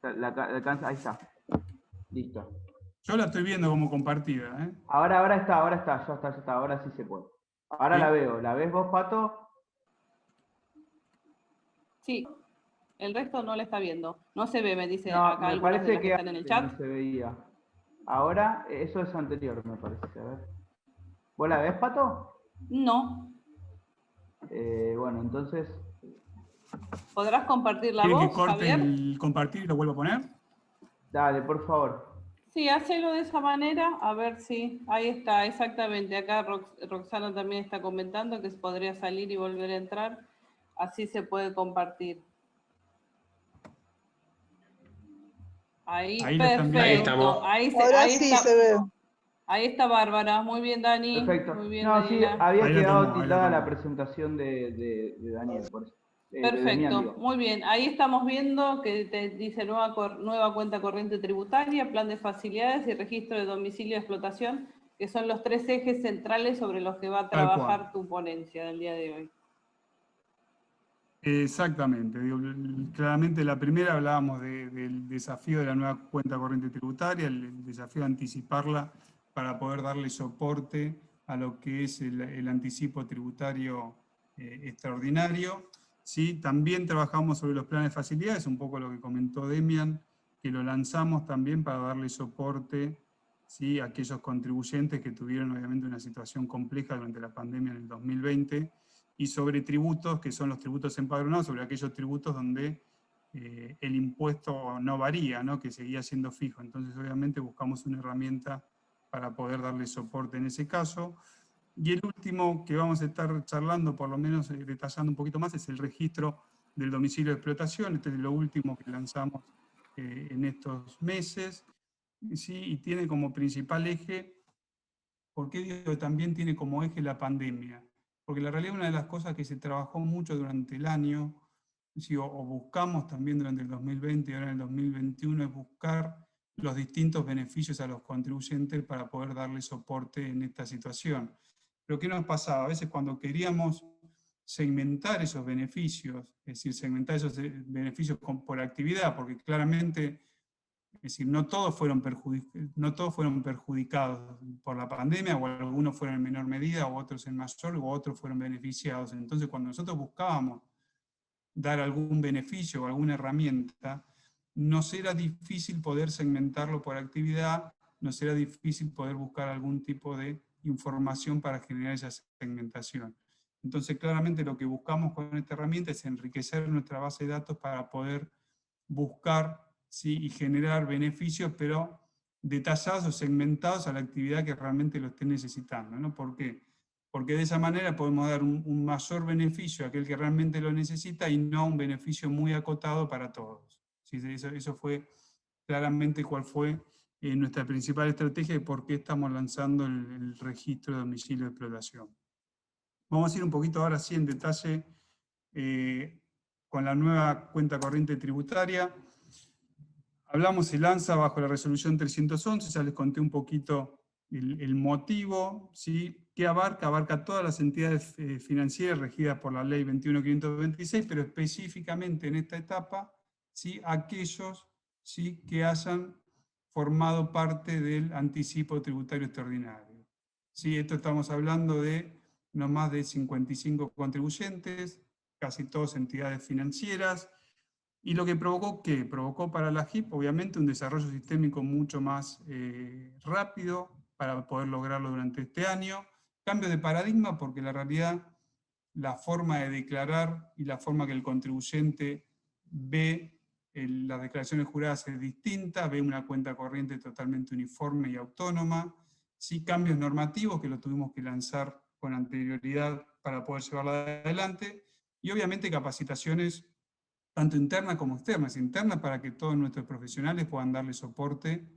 la alcanza, ahí está, listo. Yo la estoy viendo como compartida, ¿eh? Ahora está, ya está, ahora sí se puede. Ahora ¿Sí? la veo, ¿la ves vos, Pato? Sí, el resto no la está viendo. No se ve, me dice No, acá me algunas de parece las que que están en el chat. no se veía. Ahora, eso es anterior, me parece, a ver. ¿Vos la ves, Pato? No. Bueno, entonces... ¿Podrás compartir la ¿Quieren que voz, corte Javier? el compartir y lo vuelvo a poner? Dale, por favor. Sí, hacelo de esa manera, a ver si... Ahí está, exactamente. Acá Roxana también está comentando que podría salir y volver a entrar. Así se puede compartir. Ahí, Ahí la están viendo. Ahí perfecto. estamos. Ahora sí se ve. Ahí está Bárbara. Muy bien, Dani. Perfecto. Muy bien, No, sí, Daniela. había Ahí la quedado tomó, ahí la tildada la tomó. presentación de Daniel, por eso. De Demian, Perfecto, digo. muy bien. Ahí estamos viendo que te dice nueva cuenta corriente tributaria, plan de facilidades y registro de domicilio de explotación, que son los 3 ejes centrales sobre los que va a Tal trabajar cual. tu ponencia del día de hoy. Exactamente. Digo, claramente la primera hablábamos del desafío de la nueva cuenta corriente tributaria, el desafío de anticiparla para poder darle soporte a lo que es el anticipo tributario extraordinario. ¿Sí? También trabajamos sobre los planes de facilidades, un poco lo que comentó Demian, que lo lanzamos también para darle soporte, ¿sí? A aquellos contribuyentes que tuvieron obviamente una situación compleja durante la pandemia en el 2020, y sobre tributos, que son los tributos empadronados, sobre aquellos tributos donde el impuesto no varía, ¿no? Que seguía siendo fijo. Entonces, obviamente, buscamos una herramienta para poder darle soporte en ese caso. Y el último que vamos a estar charlando, por lo menos detallando un poquito más, es el registro del domicilio de explotación. Este es lo último que lanzamos en estos meses, ¿sí? Y tiene como principal eje, ¿por qué digo que también tiene como eje la pandemia? Porque la realidad, una de las cosas que se trabajó mucho durante el año, ¿sí? o buscamos también durante el 2020 y ahora en el 2021, es buscar los distintos beneficios a los contribuyentes para poder darle soporte en esta situación. Pero ¿qué nos pasaba? A veces cuando queríamos segmentar esos beneficios, es decir, segmentar esos beneficios por actividad, porque claramente, es decir, no todos fueron perjudicados por la pandemia, o algunos fueron en menor medida, o otros en mayor, o otros fueron beneficiados. Entonces, cuando nosotros buscábamos dar algún beneficio o alguna herramienta, nos era difícil poder segmentarlo por actividad, nos era difícil poder buscar algún tipo de información para generar esa segmentación. Entonces, claramente lo que buscamos con esta herramienta es enriquecer nuestra base de datos para poder buscar, ¿sí? Y generar beneficios, pero detallados o segmentados a la actividad que realmente lo esté necesitando, ¿no? ¿Por qué? Porque de esa manera podemos dar un mayor beneficio a aquel que realmente lo necesita y no un beneficio muy acotado para todos. ¿Sí? Eso fue claramente cuál fue nuestra principal estrategia y por qué estamos lanzando el registro de domicilio de explotación. Vamos a ir un poquito ahora sí en detalle con la nueva cuenta corriente tributaria. Hablamos, se lanza bajo la resolución 311, ya les conté un poquito el motivo, ¿sí? ¿Qué abarca? Abarca todas las entidades financieras regidas por la ley 21.526, pero específicamente en esta etapa, ¿sí? Aquellos, ¿sí? Que hayan formado parte del anticipo tributario extraordinario. ¿Sí? Esto estamos hablando de no más de 55 contribuyentes, casi todas entidades financieras. Y lo que provocó, ¿qué? Provocó para la JIP, obviamente, un desarrollo sistémico mucho más rápido para poder lograrlo durante este año. cambio de paradigma porque la realidad, la forma de declarar y la forma que el contribuyente ve las declaraciones juradas es distinta, ve una cuenta corriente totalmente uniforme y autónoma, sí cambios normativos que lo tuvimos que lanzar con anterioridad para poder llevarla adelante, y obviamente capacitaciones tanto internas como externas. Internas para que todos nuestros profesionales puedan darle soporte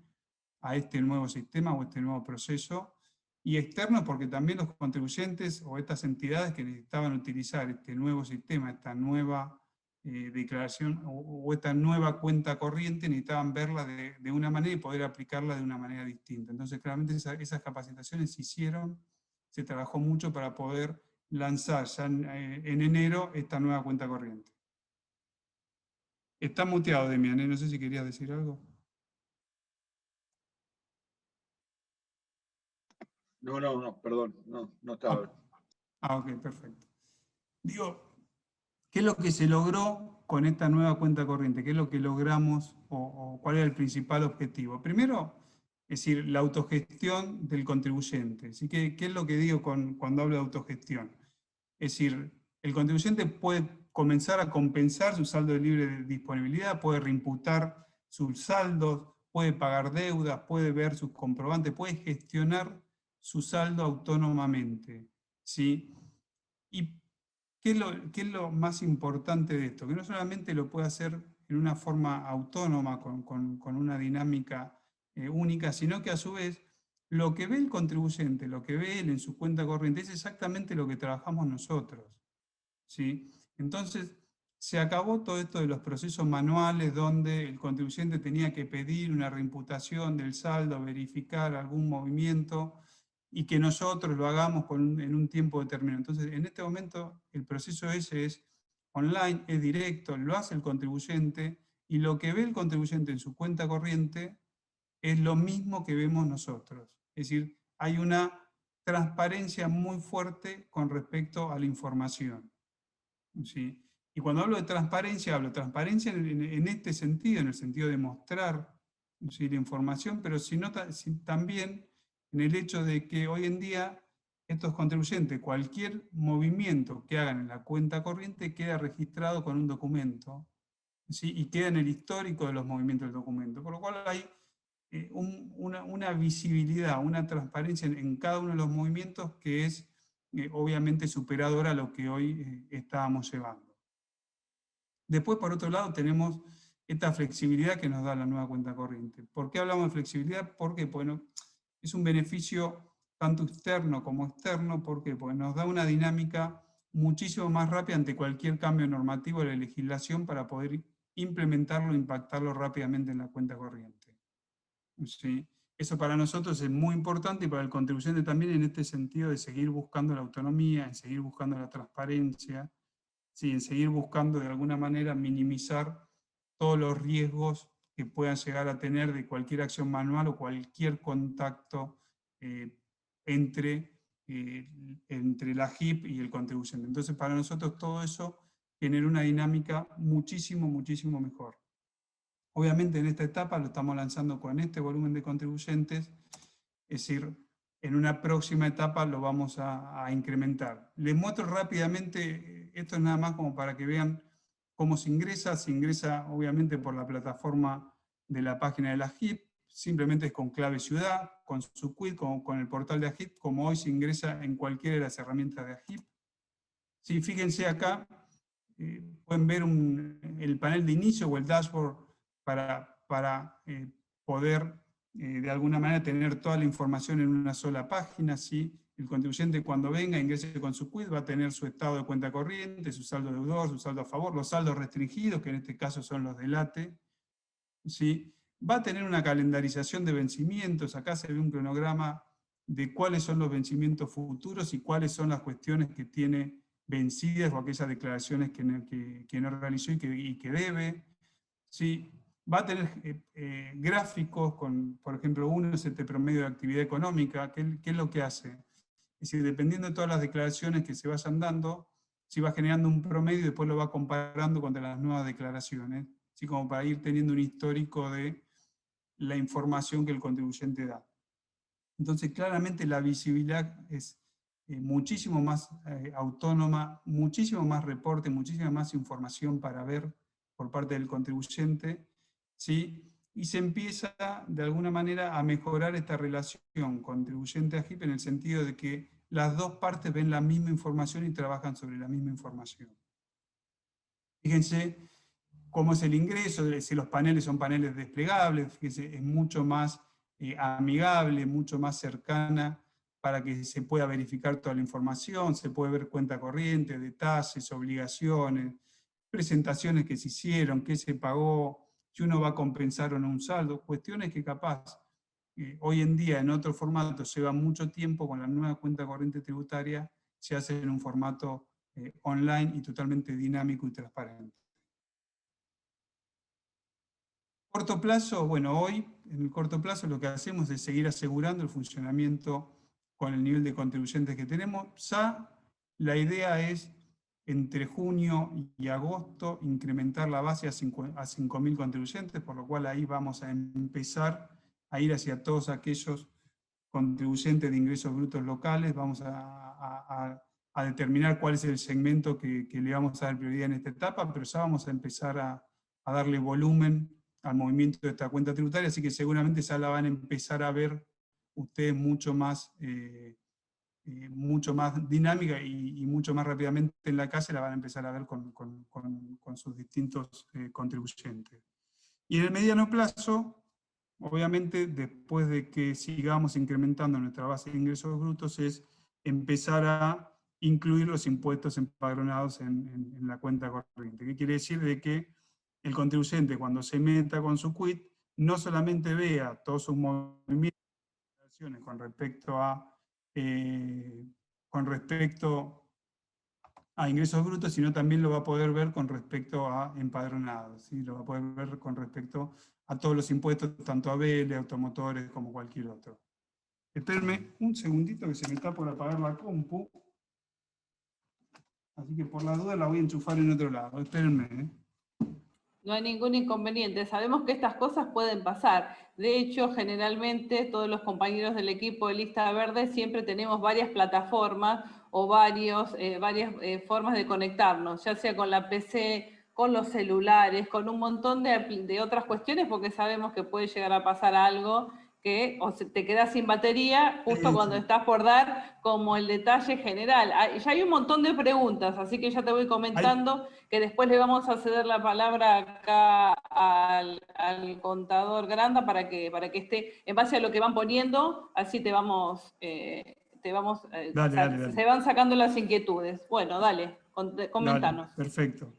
a este nuevo sistema o este nuevo proceso, y externos porque también los contribuyentes o estas entidades que necesitaban utilizar este nuevo sistema, esta nueva declaración o esta nueva cuenta corriente, necesitaban verla de una manera y poder aplicarla de una manera distinta. Entonces claramente esas capacitaciones se hicieron, se trabajó mucho para poder lanzar ya en enero esta nueva cuenta corriente. Está muteado, Demian, no sé si querías decir algo. No, perdón, no estaba. Ok, perfecto. Digo, ¿qué es lo que se logró con esta nueva cuenta corriente? ¿Qué es lo que logramos o cuál era el principal objetivo? Primero, es decir, la autogestión del contribuyente. Así que, ¿qué es lo que digo cuando hablo de autogestión? Es decir, el contribuyente puede comenzar a compensar su saldo de libre disponibilidad, puede reimputar sus saldos, puede pagar deudas, puede ver sus comprobantes, puede gestionar su saldo autónomamente, ¿sí? ¿Y qué es lo más importante de esto? Que no solamente lo puede hacer en una forma autónoma, con una dinámica única, sino que a su vez lo que ve el contribuyente, lo que ve él en su cuenta corriente, es exactamente lo que trabajamos nosotros, ¿sí? Entonces, se acabó todo esto de los procesos manuales donde el contribuyente tenía que pedir una reimputación del saldo, verificar algún movimiento, y que nosotros lo hagamos en un tiempo determinado. Entonces, en este momento, el proceso ese es online, es directo, lo hace el contribuyente, y lo que ve el contribuyente en su cuenta corriente es lo mismo que vemos nosotros. Es decir, hay una transparencia muy fuerte con respecto a la información, ¿sí? Y cuando hablo de transparencia en este sentido, en el sentido de mostrar, ¿sí?, la información, pero también en el hecho de que hoy en día estos contribuyentes, cualquier movimiento que hagan en la cuenta corriente queda registrado con un documento, ¿sí?, y queda en el histórico de los movimientos del documento, por lo cual hay una visibilidad, una transparencia en cada uno de los movimientos que es obviamente superadora a lo que hoy estábamos llevando. Después, por otro lado, tenemos esta flexibilidad que nos da la nueva cuenta corriente. ¿Por qué hablamos de flexibilidad? Porque, bueno, es un beneficio tanto externo como externo. ¿Por qué? Porque nos da una dinámica muchísimo más rápida ante cualquier cambio normativo de la legislación para poder implementarlo e impactarlo rápidamente en la cuenta corriente, ¿sí? Eso para nosotros es muy importante y para el contribuyente también, en este sentido de seguir buscando la autonomía, en seguir buscando la transparencia, ¿sí?, en seguir buscando de alguna manera minimizar todos los riesgos que puedan llegar a tener de cualquier acción manual o cualquier contacto entre la JIP y el contribuyente. Entonces, para nosotros todo eso genera una dinámica muchísimo mejor. Obviamente en esta etapa lo estamos lanzando con este volumen de contribuyentes, es decir, en una próxima etapa lo vamos a incrementar. Les muestro rápidamente, esto es nada más como para que vean cómo se ingresa obviamente por la plataforma de la página de la JIP, simplemente es con clave ciudad, con su quit, con el portal de AGIP, como hoy se ingresa en cualquiera de las herramientas de AGIP. Sí, fíjense acá, pueden ver el panel de inicio o el dashboard para poder de alguna manera tener toda la información en una sola página, ¿sí? El contribuyente cuando venga, ingrese con su quit, va a tener su estado de cuenta corriente, su saldo deudor, su saldo a favor, los saldos restringidos, que en este caso son los del ATE, ¿sí? Va a tener una calendarización de vencimientos, acá se ve un cronograma de cuáles son los vencimientos futuros y cuáles son las cuestiones que tiene vencidas o aquellas declaraciones que no realizó y que debe, ¿sí? Va a tener gráficos con, por ejemplo, uno es este promedio de actividad económica. ¿Qué es lo que hace? Es decir, dependiendo de todas las declaraciones que se vayan dando, se va generando un promedio y después lo va comparando contra las nuevas declaraciones, así como para ir teniendo un histórico de la información que el contribuyente da. Entonces, claramente la visibilidad es muchísimo más autónoma, muchísimo más reporte, muchísima más información para ver por parte del contribuyente, ¿sí? Y se empieza de alguna manera a mejorar esta relación contribuyente-AGIP en el sentido de que las dos partes ven la misma información y trabajan sobre la misma información. Fíjense cómo es el ingreso, si los paneles son paneles desplegables, fíjense, es mucho más amigable, mucho más cercana para que se pueda verificar toda la información, se puede ver cuenta corriente, detalles, obligaciones, presentaciones que se hicieron, qué se pagó, si uno va a compensar o no un saldo, cuestiones que capaz hoy en día en otro formato lleva mucho tiempo, con la nueva cuenta corriente tributaria se hace en un formato online y totalmente dinámico y transparente. Corto plazo, bueno, hoy en el corto plazo lo que hacemos es seguir asegurando el funcionamiento con el nivel de contribuyentes que tenemos. Ya la idea es entre junio y agosto incrementar la base a 5.000 contribuyentes, por lo cual ahí vamos a empezar a ir hacia todos aquellos contribuyentes de ingresos brutos locales, vamos a determinar cuál es el segmento que le vamos a dar prioridad en esta etapa, pero ya vamos a empezar a darle volumen al movimiento de esta cuenta tributaria, así que seguramente ya la van a empezar a ver ustedes mucho más dinámica y mucho más rápidamente en la calle, la van a empezar a ver con sus distintos contribuyentes. Y en el mediano plazo, obviamente, después de que sigamos incrementando nuestra base de ingresos brutos, es empezar a incluir los impuestos empadronados en la cuenta corriente. ¿Qué quiere decir? De que el contribuyente, cuando se meta con su quit, no solamente vea todos sus movimientos con respecto a ingresos brutos, sino también lo va a poder ver con respecto a empadronados, ¿sí? Lo va a poder ver con respecto a todos los impuestos, tanto a ABL, automotores, como cualquier otro. Espérenme un segundito que se me está por apagar la compu. Así que por la duda la voy a enchufar en otro lado. Espérenme, ¿eh? No hay ningún inconveniente. Sabemos que estas cosas pueden pasar. De hecho, generalmente todos los compañeros del equipo de Lista Verde siempre tenemos varias plataformas o varias formas de conectarnos, ya sea con la PC, con los celulares, con un montón de otras cuestiones, porque sabemos que puede llegar a pasar algo que o te quedas sin batería justo cuando estás por dar como el detalle general. Ya hay un montón de preguntas, así que ya te voy comentando que después le vamos a ceder la palabra acá al contador Granda para que esté, en base a lo que van poniendo, así te vamos dale. Se van sacando las inquietudes. Bueno, dale, comentanos. Dale, perfecto.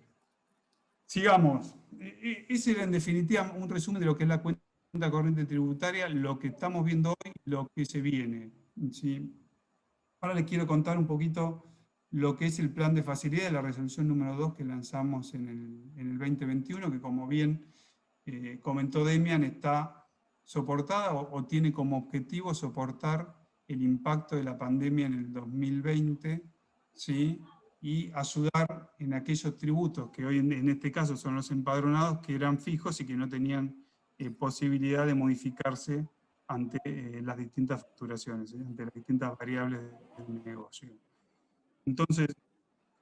Sigamos. Ese era en definitiva un resumen de lo que es la cuenta corriente tributaria, lo que estamos viendo hoy, lo que se viene, ¿sí? Ahora les quiero contar un poquito lo que es el plan de facilidad de la resolución número 2 que lanzamos en el 2021, que como bien comentó Demian, está soportada o tiene como objetivo soportar el impacto de la pandemia en el 2020, ¿sí? Y ayudar en aquellos tributos que hoy en este caso son los empadronados, que eran fijos y que no tenían posibilidad de modificarse ante las distintas facturaciones, ante las distintas variables del negocio. Entonces,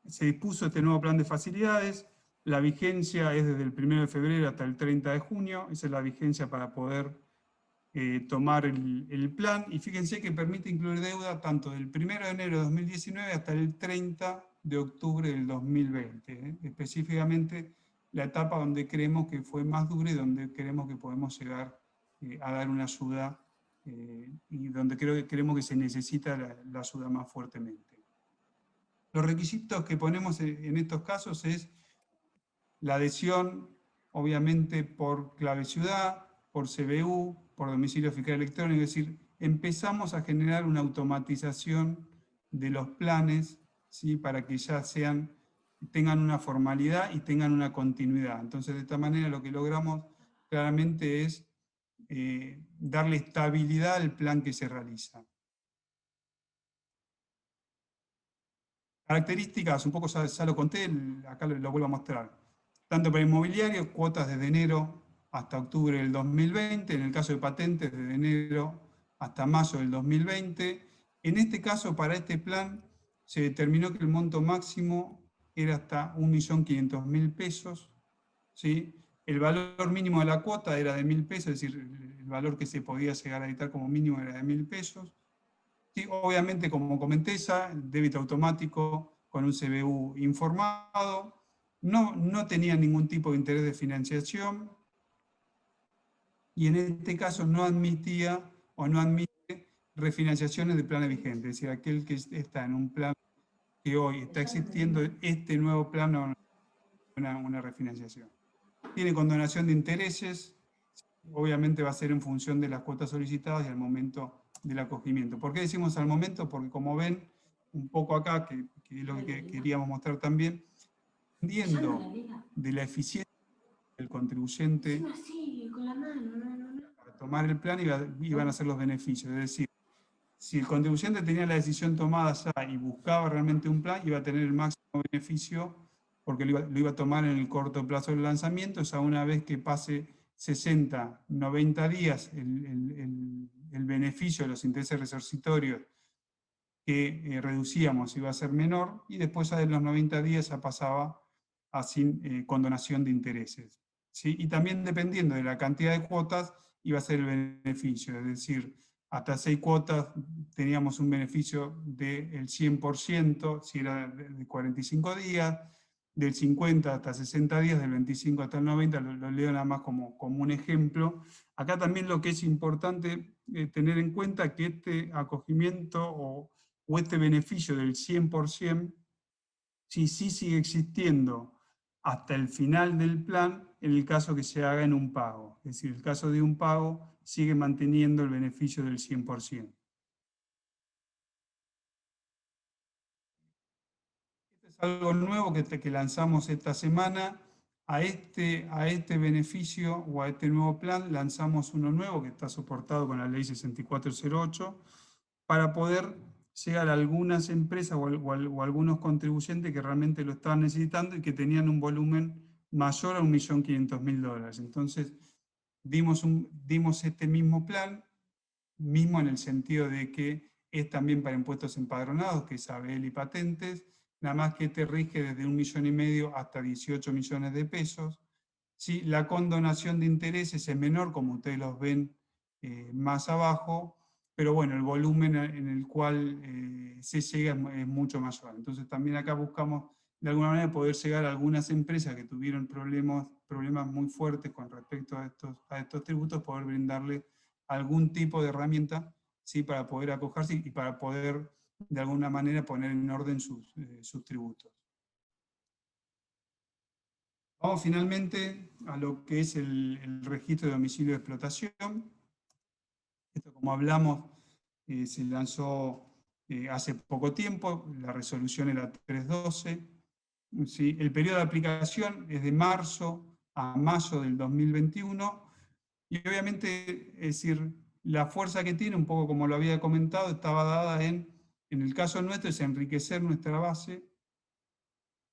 se dispuso este nuevo plan de facilidades. La vigencia es desde el 1 de febrero hasta el 30 de junio, esa es la vigencia para poder tomar el plan, y fíjense que permite incluir deuda tanto del 1 de enero de 2019 hasta el 30 de octubre del 2020, específicamente la etapa donde creemos que fue más dura y donde creemos que podemos llegar a dar una ayuda y donde creemos que se necesita la ayuda más fuertemente. Los requisitos que ponemos en estos casos es la adhesión, obviamente, por clave ciudad, por CBU, por domicilio fiscal electrónico, es decir, empezamos a generar una automatización de los planes, ¿sí? Para que ya tengan una formalidad y tengan una continuidad. Entonces, de esta manera lo que logramos claramente es darle estabilidad al plan que se realiza. Características, un poco ya lo conté, acá lo vuelvo a mostrar. Tanto para inmobiliario, cuotas desde enero hasta octubre del 2020, en el caso de patentes desde enero hasta mayo del 2020, En este caso, para este plan, se determinó que el monto máximo era hasta 1.500.000 pesos, ¿sí? El valor mínimo de la cuota era de 1.000 pesos, es decir, el valor que se podía llegar a editar como mínimo era de 1.000 pesos. Sí, obviamente, como comenté, débito automático con un CBU informado, no tenía ningún tipo de interés de financiación, y en este caso no admitía o no admite refinanciaciones de planes vigentes, es decir, aquel que está en un plan que hoy está existiendo, este nuevo plan no una refinanciación. Tiene condonación de intereses, obviamente va a ser en función de las cuotas solicitadas y al momento del acogimiento. ¿Por qué decimos al momento? Porque como ven, un poco acá, que es lo que queríamos mostrar también, dependiendo de la eficiencia del contribuyente para tomar el plan, iban a ser los beneficios. Es decir, si el contribuyente tenía la decisión tomada ya y buscaba realmente un plan, iba a tener el máximo beneficio porque lo iba a tomar en el corto plazo del lanzamiento. O sea, una vez que pase 60, 90 días, el beneficio de los intereses resarcitorios que reducíamos iba a ser menor, y después ya de los 90 días ya pasaba a sin condonación de intereses, ¿sí? Y también dependiendo de la cantidad de cuotas iba a ser el beneficio, es decir, hasta 6 cuotas teníamos un beneficio del 100%, si era de 45 días, del 50 hasta 60 días, del 25 hasta el 90, lo leo nada más como un ejemplo. Acá también lo que es importante tener en cuenta que este acogimiento o este beneficio del 100%, sí sigue existiendo hasta el final del plan en el caso que se haga en un pago. Es decir, el caso de un pago sigue manteniendo el beneficio del 100%. Este es algo nuevo que lanzamos esta semana. A este beneficio o a este nuevo plan lanzamos uno nuevo que está soportado con la ley 6408 para poder llegar a algunas empresas o algunos contribuyentes que realmente lo estaban necesitando y que tenían un volumen mayor a $1.500.000. Entonces, dimos este mismo plan, mismo en el sentido de que es también para impuestos empadronados, que es ABL y patentes, nada más que este rige desde 1,5 millones hasta 18 millones de pesos. ¿Sí? La condonación de intereses es menor, como ustedes los ven más abajo, pero bueno, el volumen en el cual se llega es mucho mayor. Entonces también acá buscamos de alguna manera poder llegar a algunas empresas que tuvieron problemas muy fuertes con respecto a estos tributos, poder brindarle algún tipo de herramienta, ¿sí? Para poder acogerse y para poder de alguna manera poner en orden sus tributos. Vamos finalmente a lo que es el registro de domicilio de explotación. Esto, como hablamos, se lanzó hace poco tiempo, la resolución era 312. ¿Sí? El periodo de aplicación es de marzo a mayo del 2021, y obviamente, es decir, la fuerza que tiene, un poco como lo había comentado, estaba dada en el caso nuestro, es enriquecer nuestra base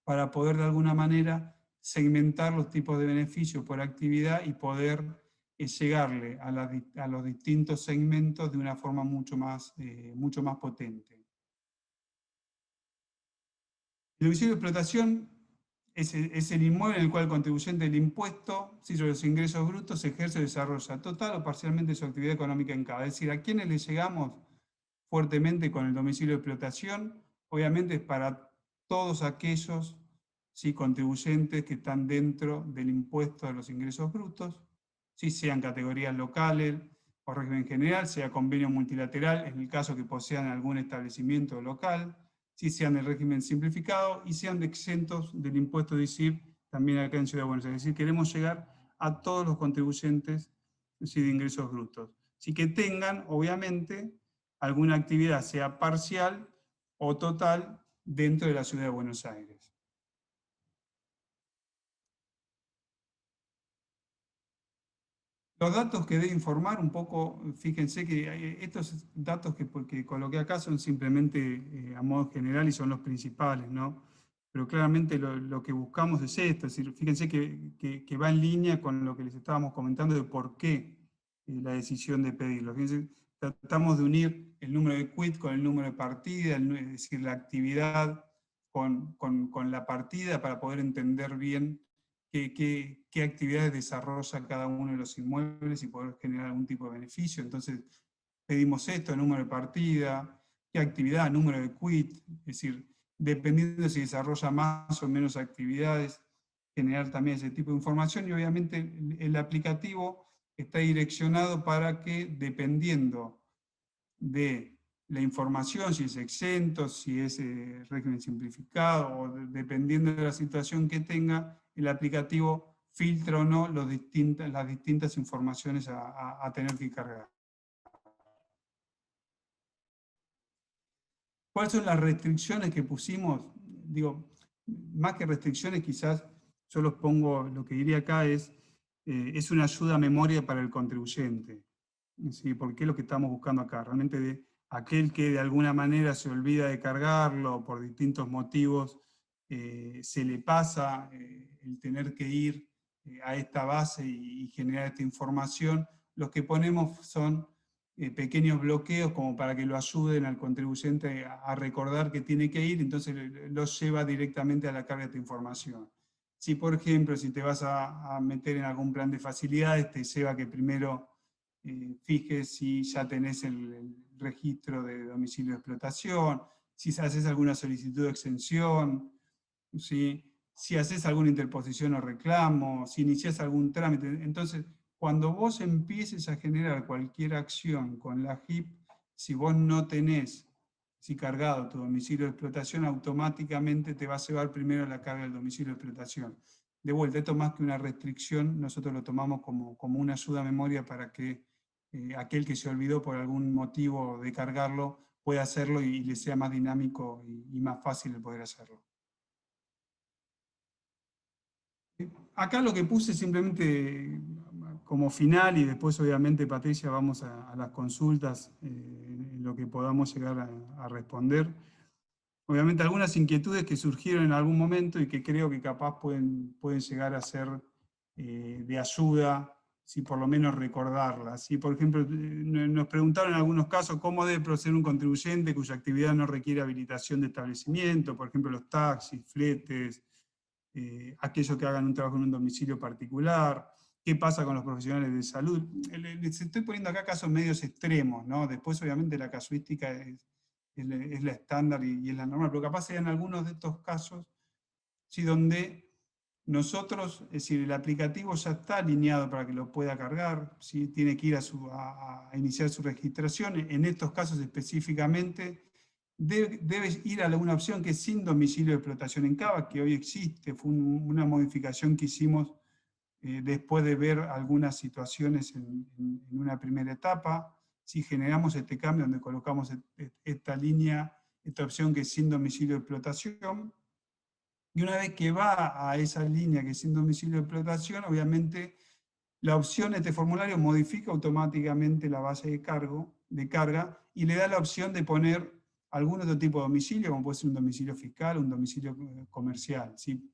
para poder de alguna manera segmentar los tipos de beneficios por actividad y poder llegarle a los distintos segmentos de una forma mucho más potente. El domicilio de explotación es el inmueble en el cual el contribuyente del impuesto sobre los ingresos brutos ejerce o desarrolla total o parcialmente su actividad económica en cada. Es decir, ¿a quiénes le llegamos fuertemente con el domicilio de explotación? Obviamente es para todos aquellos, ¿sí?, contribuyentes que están dentro del impuesto de los ingresos brutos, ¿sí?, sean categorías locales o régimen general, sea convenio multilateral, en el caso que posean algún establecimiento local, ¿sí?, sean del régimen simplificado y sean exentos del impuesto de ISIP también acá en Ciudad de Buenos Aires. Es decir, queremos llegar a todos los contribuyentes, ¿sí?, de ingresos brutos. Así que tengan, obviamente, alguna actividad, sea parcial o total, dentro de la Ciudad de Buenos Aires. Los datos que debe informar un poco, fíjense que estos datos que coloqué acá son simplemente a modo general y son los principales, ¿no? Pero claramente lo que buscamos es esto, es decir, fíjense que va en línea con lo que les estábamos comentando de por qué la decisión de pedirlo. Fíjense tratamos de unir el número de quit con el número de partida, es decir, la actividad con la partida para poder entender bien qué actividades desarrolla cada uno de los inmuebles y poder generar algún tipo de beneficio. Entonces, pedimos esto, número de partida, qué actividad, número de quit, es decir, dependiendo de si desarrolla más o menos actividades, generar también ese tipo de información, y obviamente el aplicativo está direccionado para que, dependiendo de la información, si es exento, si es régimen simplificado, o dependiendo de la situación que tenga, el aplicativo filtra o no las distintas informaciones a tener que cargar. ¿Cuáles son las restricciones que pusimos? Digo, más que restricciones, quizás yo los pongo, lo que diría acá es una ayuda a memoria para el contribuyente. ¿Sí? Porque es lo que estamos buscando acá. Realmente aquel que de alguna manera se olvida de cargarlo por distintos motivos, se le pasa el tener que ir a esta base y generar esta información. Los que ponemos son pequeños bloqueos como para que lo ayuden al contribuyente a recordar que tiene que ir, entonces los lleva directamente a la carga de esta información. Si, por ejemplo, si te vas a meter en algún plan de facilidades, te lleva que primero fijes si ya tenés el registro de domicilio de explotación, si haces alguna solicitud de exención, ¿sí? Si haces alguna interposición o reclamo, si iniciás algún trámite. Entonces, cuando vos empieces a generar cualquier acción con la JIP, si vos no tenés cargado tu domicilio de explotación, automáticamente te va a llevar primero la carga del domicilio de explotación. De vuelta, esto más que una restricción, nosotros lo tomamos como una ayuda a memoria para que aquel que se olvidó por algún motivo de cargarlo pueda hacerlo y le sea más dinámico y más fácil el poder hacerlo. Acá lo que puse simplemente como final, y después obviamente, Patricia, vamos a las consultas en lo que podamos llegar a responder. Obviamente algunas inquietudes que surgieron en algún momento y que creo que capaz pueden llegar a ser de ayuda, si por lo menos recordarlas. ¿Sí? Por ejemplo, nos preguntaron en algunos casos cómo debe proceder un contribuyente cuya actividad no requiere habilitación de establecimiento, por ejemplo los taxis, fletes, aquellos que hagan un trabajo en un domicilio particular, qué pasa con los profesionales de salud. Les estoy poniendo acá casos medios extremos, ¿no? Después obviamente la casuística es la estándar y es la normal, pero capaz sean algunos de estos casos, ¿sí? Donde nosotros, es decir, el aplicativo ya está alineado para que lo pueda cargar, ¿sí? Tiene que ir a iniciar su registración, en estos casos específicamente, debes ir a una opción que es sin domicilio de explotación en Cava, que hoy existe, fue una modificación que hicimos después de ver algunas situaciones en una primera etapa. Si generamos este cambio donde colocamos esta línea, esta opción que es sin domicilio de explotación, y una vez que va a esa línea que es sin domicilio de explotación, obviamente la opción de este formulario modifica automáticamente la base de carga y le da la opción de poner algún otro tipo de domicilio, como puede ser un domicilio fiscal, un domicilio comercial, ¿sí?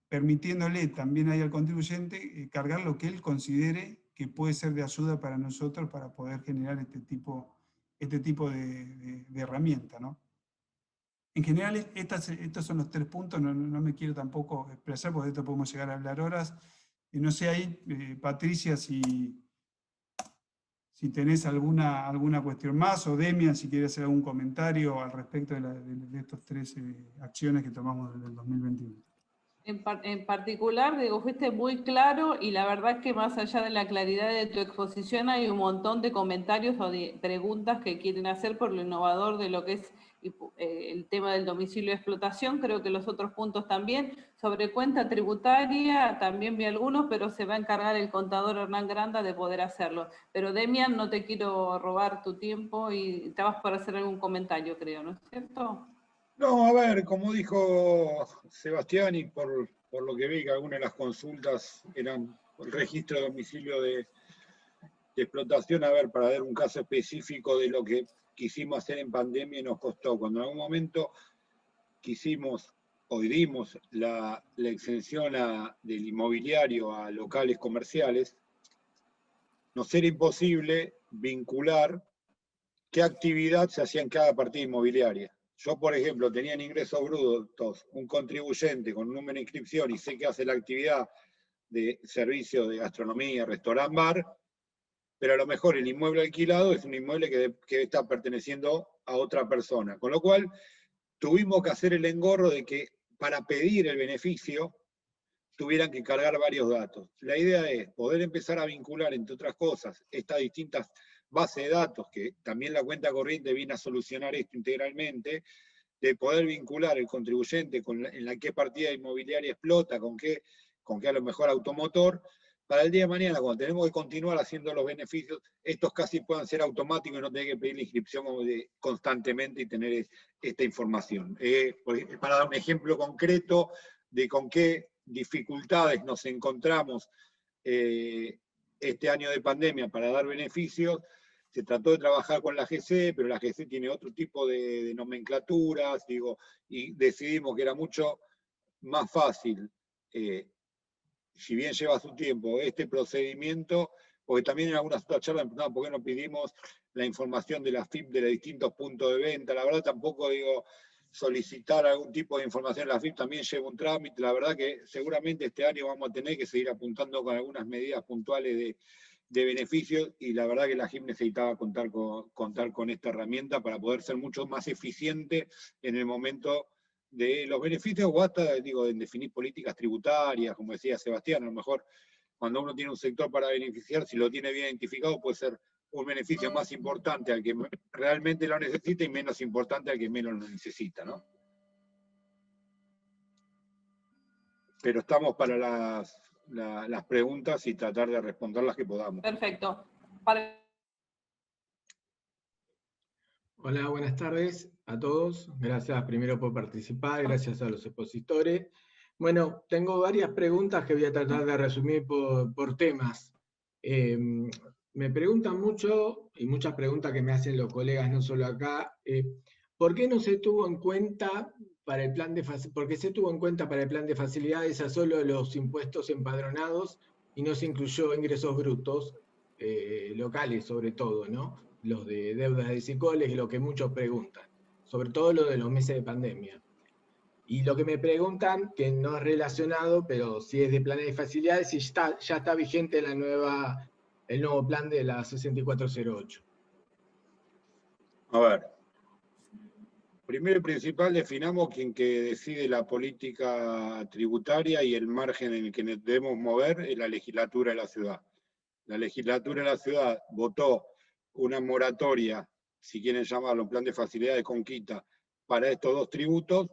Permitiéndole también ahí al contribuyente cargar lo que él considere que puede ser de ayuda para nosotros para poder generar este tipo de herramienta, ¿no? En general, estos son los 3 puntos, no me quiero tampoco expresar, porque de esto podemos llegar a hablar horas. No sé ahí, Patricia, si tenés alguna cuestión más, o Demian, si quiere hacer algún comentario al respecto de estos 3 acciones que tomamos desde el 2021. En particular, digo, fuiste muy claro y la verdad es que más allá de la claridad de tu exposición hay un montón de comentarios o de preguntas que quieren hacer por lo innovador de lo que es el tema del domicilio de explotación. Creo que los otros puntos también. Sobre cuenta tributaria también vi algunos, pero se va a encargar el contador Hernán Granda de poder hacerlo. Pero Demian, no te quiero robar tu tiempo y te vas por hacer algún comentario, creo, ¿no es cierto? No, a ver, como dijo Sebastián, y por lo que vi que algunas de las consultas eran el registro de domicilio de explotación, a ver, para ver un caso específico de lo que quisimos hacer en pandemia y nos costó. Cuando en algún momento quisimos o dimos la exención del inmobiliario a locales comerciales, nos era imposible vincular qué actividad se hacía en cada partida inmobiliaria. Yo, por ejemplo, tenía en ingresos brutos un contribuyente con un número de inscripción y sé que hace la actividad de servicio de gastronomía, restaurant, bar, pero a lo mejor el inmueble alquilado es un inmueble que está perteneciendo a otra persona. Con lo cual, tuvimos que hacer el engorro de que para pedir el beneficio tuvieran que cargar varios datos. La idea es poder empezar a vincular, entre otras cosas, estas distintas bases de datos, que también la cuenta corriente viene a solucionar esto integralmente, de poder vincular el contribuyente en la qué partida inmobiliaria explota, con qué a lo mejor automotor, para el día de mañana, cuando tenemos que continuar haciendo los beneficios, estos casi puedan ser automáticos y no tener que pedir la inscripción constantemente y tener esta información. Para dar un ejemplo concreto de con qué dificultades nos encontramos este año de pandemia para dar beneficios, se trató de trabajar con la GC, pero la GC tiene otro tipo de nomenclaturas, y decidimos que era mucho más fácil, si bien lleva su tiempo, este procedimiento, porque también en algunas otras charlas me preguntaban por qué no pedimos la información de la FIP de los distintos puntos de venta. La verdad tampoco solicitar algún tipo de información en la FIP también lleva un trámite. La verdad que seguramente este año vamos a tener que seguir apuntando con algunas medidas puntuales de beneficios, y la verdad que la GIP necesitaba contar con esta herramienta para poder ser mucho más eficiente en el momento de los beneficios, o hasta, en definir políticas tributarias, como decía Sebastián. A lo mejor cuando uno tiene un sector para beneficiar, si lo tiene bien identificado, puede ser un beneficio más importante al que realmente lo necesita y menos importante al que menos lo necesita, ¿no? Pero estamos para las preguntas y tratar de responder las que podamos. Perfecto. Hola, buenas tardes a todos. Gracias primero por participar, gracias a los expositores. Bueno, tengo varias preguntas que voy a tratar de resumir por temas. Me preguntan mucho, y muchas preguntas que me hacen los colegas, no solo acá, ¿por qué no se tuvo en cuenta para el plan de facilidades a solo los impuestos empadronados y no se incluyó ingresos brutos locales, sobre todo, ¿no? Los de deudas de SICOLES, lo que muchos preguntan, sobre todo lo de los meses de pandemia. Y lo que me preguntan, que no es relacionado, pero sí es de planes de facilidades, si ya está vigente el nuevo plan de la 6408. A ver, primero y principal, definamos quién que decide la política tributaria y el margen en el que nos debemos mover es la legislatura de la ciudad. La legislatura de la ciudad votó una moratoria, si quieren llamarlo, un plan de facilidad de conquista para estos dos tributos.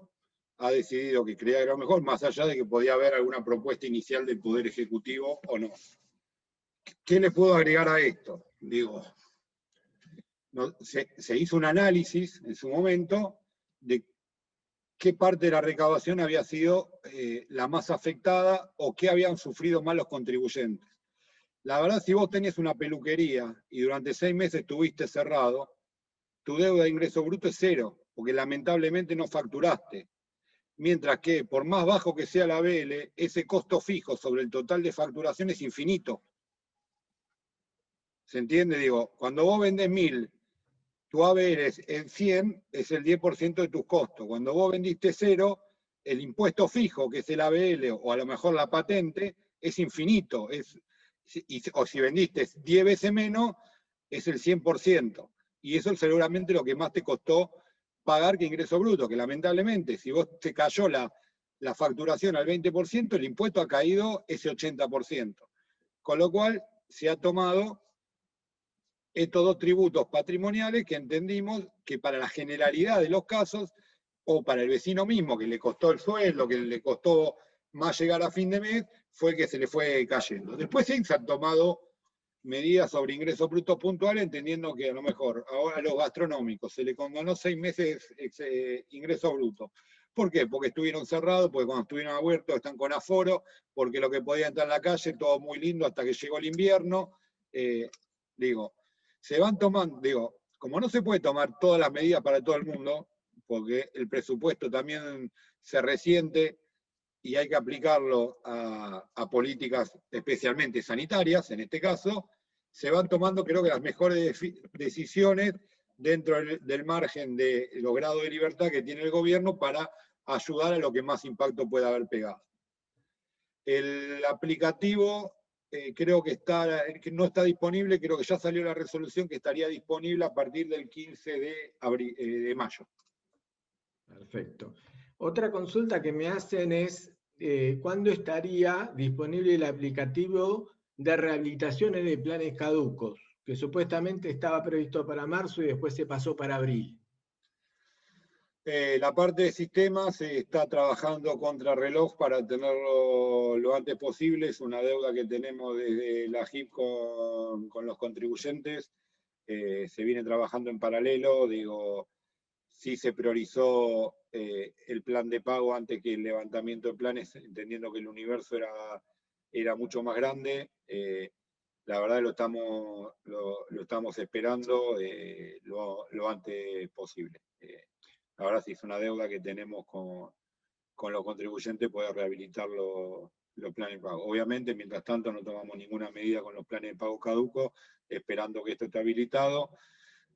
Ha decidido que creía que era lo mejor, más allá de que podía haber alguna propuesta inicial del Poder Ejecutivo o no. ¿Qué le puedo agregar a esto? Se hizo un análisis en su momento de qué parte de la recaudación había sido la más afectada o qué habían sufrido más los contribuyentes. La verdad, si vos tenés una peluquería y durante 6 meses estuviste cerrado, tu deuda de ingreso bruto es 0, porque lamentablemente no facturaste. Mientras que, por más bajo que sea la ABL, ese costo fijo sobre el total de facturación es infinito. ¿Se entiende? Cuando vos vendés 1000, tu ABL es 100, es el 10% de tus costos. Cuando vos vendiste 0, el impuesto fijo, que es el ABL, o a lo mejor la patente, es infinito. O si vendiste 10 veces menos, es el 100%. Y eso es seguramente lo que más te costó pagar que ingreso bruto, que lamentablemente, si vos te cayó la facturación al 20%, el impuesto ha caído ese 80%. Con lo cual, se ha tomado estos dos tributos patrimoniales que entendimos que para la generalidad de los casos, o para el vecino mismo, que le costó el sueldo, que le costó más llegar a fin de mes, fue que se le fue cayendo. Después sí se han tomado medidas sobre ingresos brutos puntuales, entendiendo que a lo mejor ahora a los gastronómicos se le condonó 6 meses ingresos brutos. ¿Por qué? Porque estuvieron cerrados, porque cuando estuvieron abiertos están con aforo, porque lo que podían estar en la calle, todo muy lindo hasta que llegó el invierno. Se van tomando, como no se puede tomar todas las medidas para todo el mundo, porque el presupuesto también se resiente y hay que aplicarlo a políticas especialmente sanitarias, en este caso, se van tomando creo que las mejores decisiones dentro del margen de los grados de libertad que tiene el gobierno para ayudar a lo que más impacto pueda haber pegado. El aplicativo creo que no está disponible, creo que ya salió la resolución que estaría disponible a partir del 15 de mayo. Perfecto. Otra consulta que me hacen es, ¿cuándo estaría disponible el aplicativo de rehabilitaciones de planes caducos? Que supuestamente estaba previsto para marzo y después se pasó para abril. La parte de sistemas se está trabajando contra reloj para tenerlo lo antes posible. Es una deuda que tenemos desde la JIP con los contribuyentes. Se viene trabajando en paralelo. Digo, sí se priorizó el plan de pago antes que el levantamiento de planes, entendiendo que el universo era mucho más grande. La verdad lo estamos esperando lo antes posible. Ahora sí es una deuda que tenemos con los contribuyentes poder rehabilitar los planes de pago. Obviamente, mientras tanto, no tomamos ninguna medida con los planes de pago caducos, esperando que esto esté habilitado.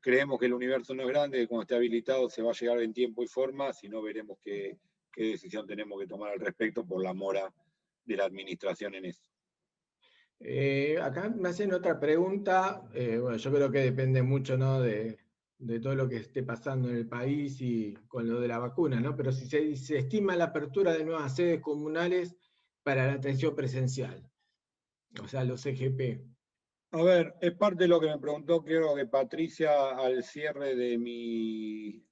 Creemos que el universo no es grande, que cuando esté habilitado se va a llegar en tiempo y forma, si no veremos qué decisión tenemos que tomar al respecto por la mora de la administración en eso. Acá me hacen otra pregunta, bueno, yo creo que depende mucho, ¿no?, de todo lo que esté pasando en el país y con lo de la vacuna, ¿no? Pero si se estima la apertura de nuevas sedes comunales para la atención presencial, o sea, los EGP. A ver, es parte de lo que me preguntó, creo que Patricia, al cierre de mi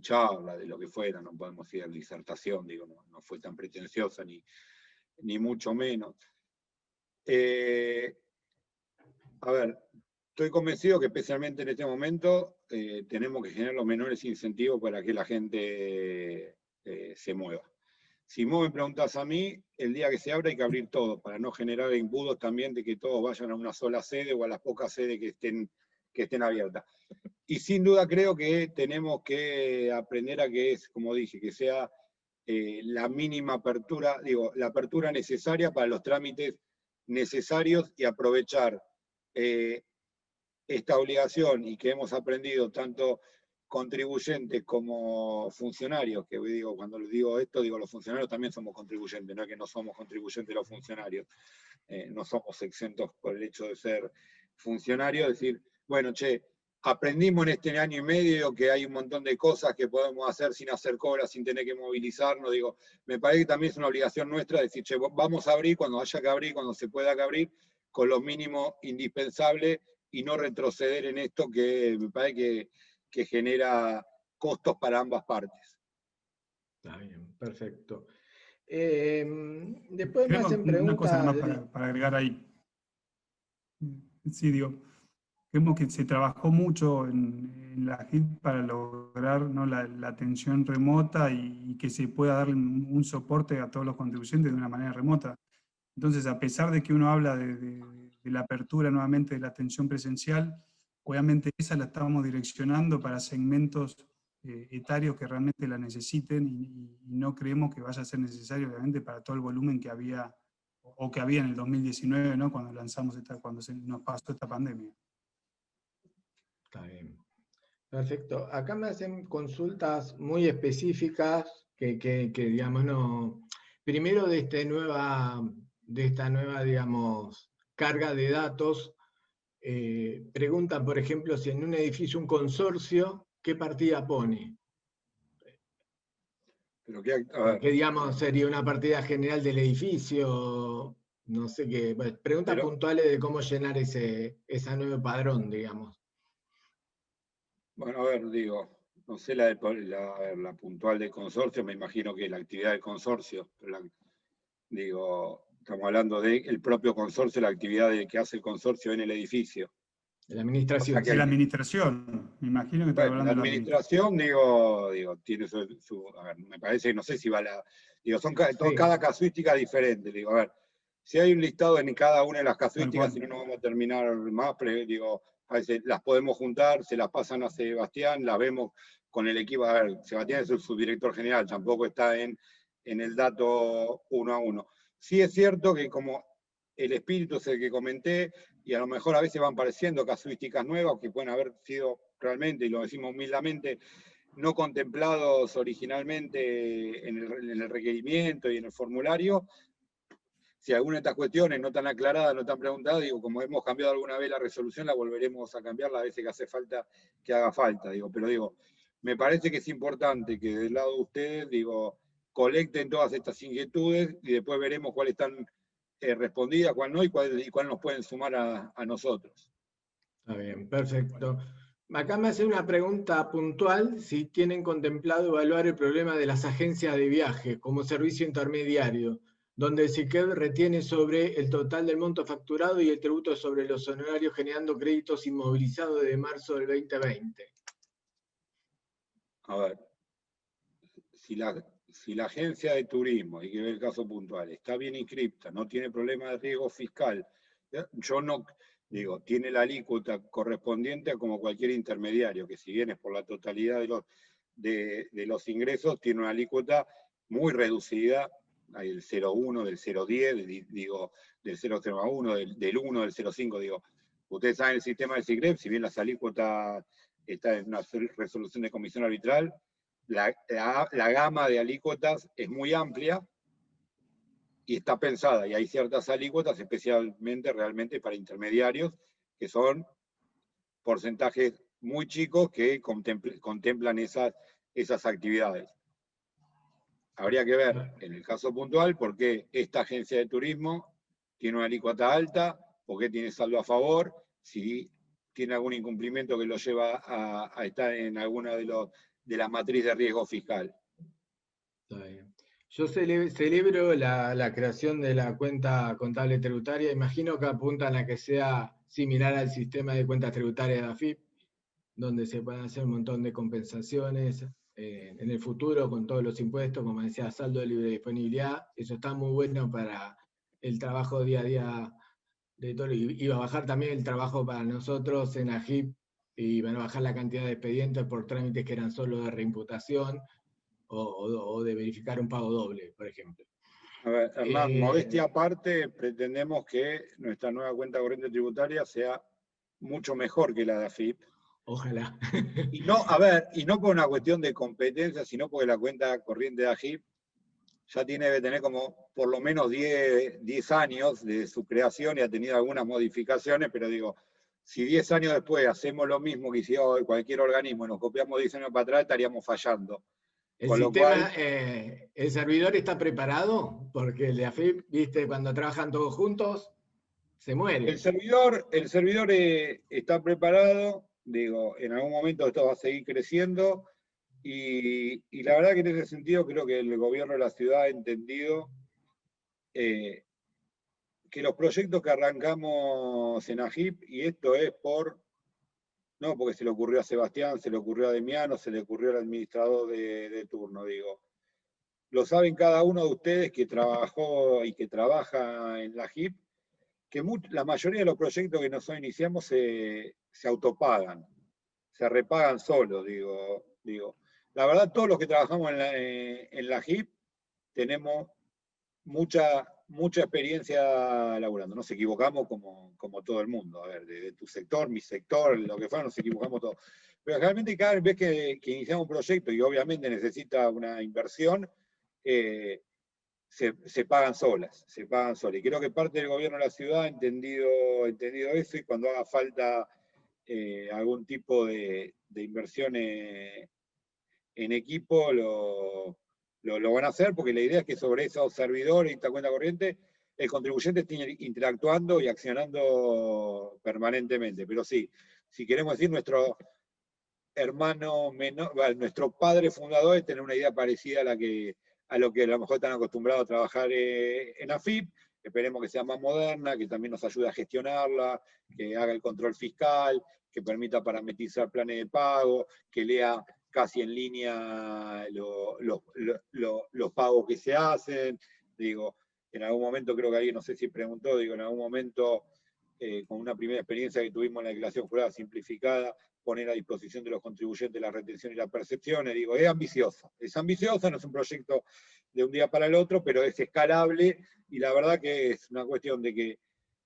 charla, de lo que fuera, no podemos decir disertación, digo, no fue tan pretenciosa ni mucho menos. A ver, estoy convencido que especialmente en este momento tenemos que generar los menores incentivos para que la gente se mueva. Si vos me preguntás a mí, el día que se abra hay que abrir todo, para no generar embudos también de que todos vayan a una sola sede o a las pocas sedes que estén abiertas. Y sin duda creo que tenemos que aprender a que es, como dije, que sea la mínima apertura, digo, la apertura necesaria para los trámites necesarios y aprovechar esta obligación y que hemos aprendido tanto contribuyentes como funcionarios, que digo, cuando les digo esto, digo, los funcionarios también somos contribuyentes, no es que no somos contribuyentes los funcionarios, no somos exentos por el hecho de ser funcionarios, decir, bueno, che, aprendimos en este año y medio que hay un montón de cosas que podemos hacer sin hacer colas, sin tener que movilizarnos, digo, me parece que también es una obligación nuestra decir, che, vamos a abrir cuando haya que abrir, cuando se pueda que abrir, con lo mínimo indispensable y no retroceder en esto que me parece que genera costos para ambas partes. Está bien, perfecto. Después me hacen Una preguntas... cosa más para agregar ahí. Sí, digo, creemos que se trabajó mucho en la JIP para lograr, ¿no?, la atención remota y que se pueda darle un soporte a todos los contribuyentes de una manera remota. Entonces, a pesar de que uno habla de la apertura nuevamente de la atención presencial, obviamente esa la estábamos direccionando para segmentos etarios que realmente la necesiten y no creemos que vaya a ser necesario, obviamente, para todo el volumen que había o que había en el 2019, ¿no?, cuando lanzamos cuando nos pasó esta pandemia. Está bien. Perfecto. Acá me hacen consultas muy específicas que digamos, no... Primero de esta nueva, digamos, carga de datos, preguntan, por ejemplo, si en un edificio un consorcio, ¿qué partida pone? Pero que digamos, sería una partida general del edificio, no sé qué. Bueno, preguntas puntuales de cómo llenar ese nuevo padrón, digamos. Bueno, a ver, digo, no sé la puntual del consorcio, me imagino que la actividad del consorcio, pero digo, estamos hablando del propio consorcio, la actividad que hace el consorcio en el edificio. La administración. O sea, La administración, me imagino que está hablando la de la administración, digo, tiene a ver, me parece, no sé si va digo, cada casuística diferente, digo, a ver, si hay un listado en cada una de las casuísticas, si no, no vamos a terminar más, pero digo, a veces las podemos juntar, se las pasan a Sebastián, las vemos con el equipo, a ver, Sebastián es el subdirector general, tampoco está en el dato uno a uno. Sí es cierto que como el espíritu es el que comenté, y a lo mejor a veces van apareciendo casuísticas nuevas que pueden haber sido realmente, y lo decimos humildemente, no contemplados originalmente en el requerimiento y en el formulario. Si alguna de estas cuestiones no están aclaradas, no están preguntadas, digo, como hemos cambiado alguna vez la resolución, la volveremos a cambiar las veces que hace falta, que haga falta, digo, pero digo, me parece que es importante que del lado de ustedes, digo, colecten todas estas inquietudes y después veremos cuáles están respondidas, cuál no, y cuál nos pueden sumar a nosotros. Está bien, perfecto. Acá me hace una pregunta puntual, si tienen contemplado evaluar el problema de las agencias de viaje como servicio intermediario, donde el SICEB retiene sobre el total del monto facturado y el tributo sobre los honorarios generando créditos inmovilizados desde marzo del 2020. A ver, si la agencia de turismo, hay que ver el caso puntual, está bien inscripta, no tiene problema de riesgo fiscal, yo no, digo, tiene la alícuota correspondiente a como cualquier intermediario, que si bien es por la totalidad de los ingresos, tiene una alícuota muy reducida, hay el 0,1, del 0,10, digo, del 0,01, del 1, del 0,5, digo, ustedes saben el sistema del SICREP, si bien las alícuotas está en una resolución de comisión arbitral, la gama de alícuotas es muy amplia y está pensada, y hay ciertas alícuotas especialmente realmente para intermediarios, que son porcentajes muy chicos que contemplan esas actividades. Habría que ver en el caso puntual por qué esta agencia de turismo tiene una alícuota alta, por qué tiene saldo a favor, si tiene algún incumplimiento que lo lleva a estar en alguna de las matrices de riesgo fiscal. Está bien. Yo celebro la creación de la cuenta contable tributaria. Imagino que apuntan a que sea similar al sistema de cuentas tributarias de AFIP, donde se pueden hacer un montón de compensaciones en el futuro con todos los impuestos, como decía, saldo de libre disponibilidad. Eso está muy bueno para el trabajo día a día de todo. Y va a bajar también el trabajo para nosotros en AGIP, y van a bajar la cantidad de expedientes por trámites que eran solo de reimputación o de verificar un pago doble, por ejemplo. A ver, Hernán, modestia aparte, pretendemos que nuestra nueva cuenta corriente tributaria sea mucho mejor que la de AFIP. Ojalá. Y no, a ver, y no por una cuestión de competencia, sino porque la cuenta corriente de AGIP ya debe tener como por lo menos 10 años de su creación y ha tenido algunas modificaciones, pero digo, si 10 años después hacemos lo mismo que hiciera cualquier organismo y nos copiamos 10 años para atrás, estaríamos fallando. El Con sistema, lo cual, el servidor está preparado, porque el de AFIP, viste, cuando trabajan todos juntos, se muere. el servidor está preparado, digo, en algún momento esto va a seguir creciendo y la verdad que en ese sentido creo que el gobierno de la ciudad ha entendido que los proyectos que arrancamos en AGIP, y esto es no porque se le ocurrió a Sebastián, se le ocurrió a Demiano, se le ocurrió al administrador de turno, digo, lo saben cada uno de ustedes que trabajó y que trabaja en la AGIP, que la mayoría de los proyectos que nosotros iniciamos se autopagan, se repagan solos, digo. La verdad, todos los que trabajamos en la HIP tenemos mucha experiencia laburando. Nos equivocamos como todo el mundo. A ver, de tu sector, mi sector, lo que fuera, nos equivocamos todos. Pero realmente cada vez que iniciamos un proyecto, y obviamente necesita una inversión, se pagan solas. Y creo que parte del gobierno de la ciudad ha entendido eso, y cuando haga falta algún tipo de inversión en equipo, lo van a hacer, porque la idea es que sobre esos servidores y esta cuenta corriente, el contribuyente esté interactuando y accionando permanentemente. Pero sí, si queremos decir, nuestro hermano menor, nuestro padre fundador es tener una idea parecida a lo que a lo mejor están acostumbrados a trabajar en AFIP. Esperemos que sea más moderna, que también nos ayude a gestionarla, que haga el control fiscal, que permita parametrizar planes de pago, que lea casi en línea los pagos que se hacen. Digo, en algún momento creo que alguien, no sé si preguntó, digo, en algún momento, con una primera experiencia que tuvimos en la declaración jurada simplificada, poner a disposición de los contribuyentes la retención y la percepción. Digo, es ambiciosa, no es un proyecto de un día para el otro, pero es escalable, y la verdad que es una cuestión de que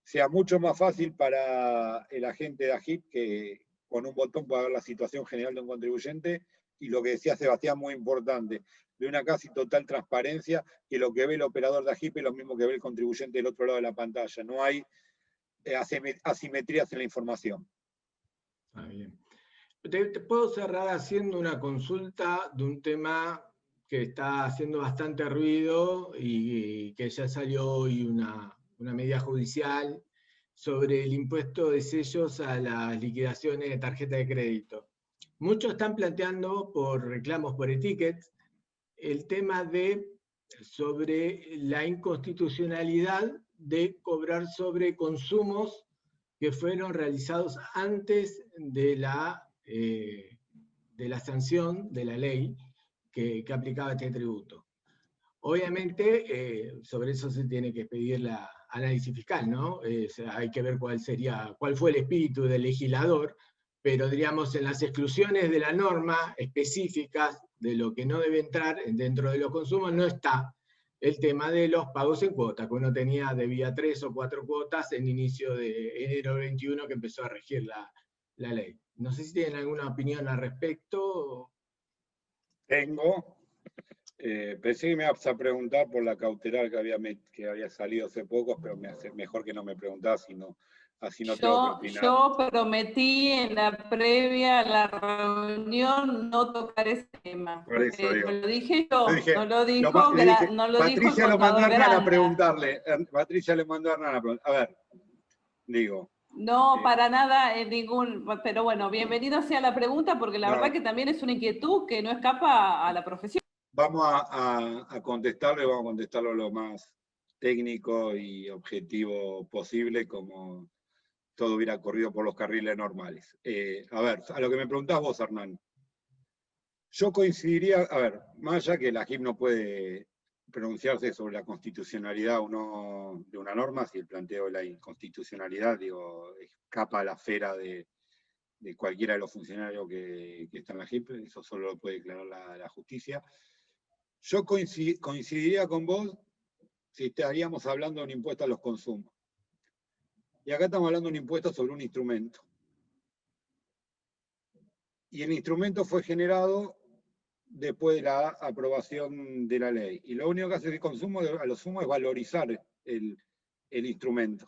sea mucho más fácil para el agente de AGIP que con un botón para ver la situación general de un contribuyente, y lo que decía Sebastián, muy importante, de una casi total transparencia, que lo que ve el operador de AGIP es lo mismo que ve el contribuyente del otro lado de la pantalla. No hay asimetrías en la información. Ah, bien. Te puedo cerrar haciendo una consulta de un tema que está haciendo bastante ruido y que ya salió hoy una medida judicial sobre el impuesto de sellos a las liquidaciones de tarjeta de crédito. Muchos están planteando por reclamos por etiquetas el tema sobre la inconstitucionalidad de cobrar sobre consumos que fueron realizados antes de la sanción de la ley que aplicaba este tributo. Obviamente, sobre eso se tiene que pedir la análisis fiscal, ¿no? Hay que ver cuál fue el espíritu del legislador, pero diríamos en las exclusiones de la norma específicas de lo que no debe entrar dentro de los consumos no está el tema de los pagos en cuotas, que uno debía 3 o 4 cuotas en inicio de enero 21 que empezó a regir la ley. No sé si tienen alguna opinión al respecto. Tengo. Pensé que me ibas a preguntar por la cautelar que había salido hace poco, pero mejor que no me preguntás, así no tengo que opinar. Yo prometí en la previa a la reunión no tocar ese tema. Por eso digo. Lo dije yo, no lo dijo Patricia lo mandó a Hernán a preguntarle. Patricia le mandó a Hernán a preguntar. A ver, digo. No, para nada, pero bueno, bienvenido sea la pregunta, porque la verdad que también es una inquietud que no escapa a la profesión. Vamos a contestarlo, y vamos a contestarlo lo más técnico y objetivo posible, como todo hubiera corrido por los carriles normales. A ver, a lo que me preguntás vos, Hernán. Yo coincidiría, a ver, más allá que la AGIP no puede pronunciarse sobre la constitucionalidad o no de una norma, si el planteo de la inconstitucionalidad, escapa a la esfera de cualquiera de los funcionarios que están en la AGIP, eso solo lo puede declarar la justicia. Yo coincidiría con vos si estaríamos hablando de un impuesto a los consumos. Y acá estamos hablando de un impuesto sobre un instrumento. Y el instrumento fue generado después de la aprobación de la ley. Y lo único que hace el consumo a lo sumo es valorizar el instrumento.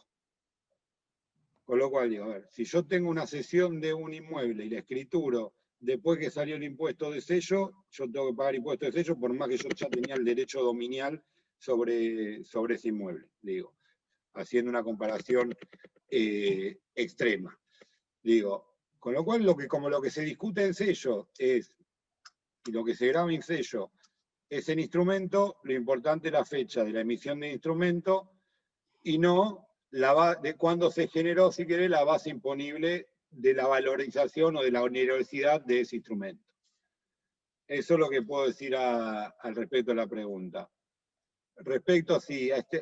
Con lo cual, digo, a ver, si yo tengo una cesión de un inmueble y la escrituro después que salió el impuesto de sello, yo tengo que pagar impuesto de sello por más que yo ya tenía el derecho dominial sobre ese inmueble, digo, haciendo una comparación extrema. Digo, con lo cual, como lo que se discute en sello y lo que se graba en sello es el instrumento, lo importante es la fecha de la emisión del instrumento y no de cuándo se generó, si querés, la base imponible de la valorización o de la onerosidad de ese instrumento. Eso es lo que puedo decir al respecto de la pregunta. Respecto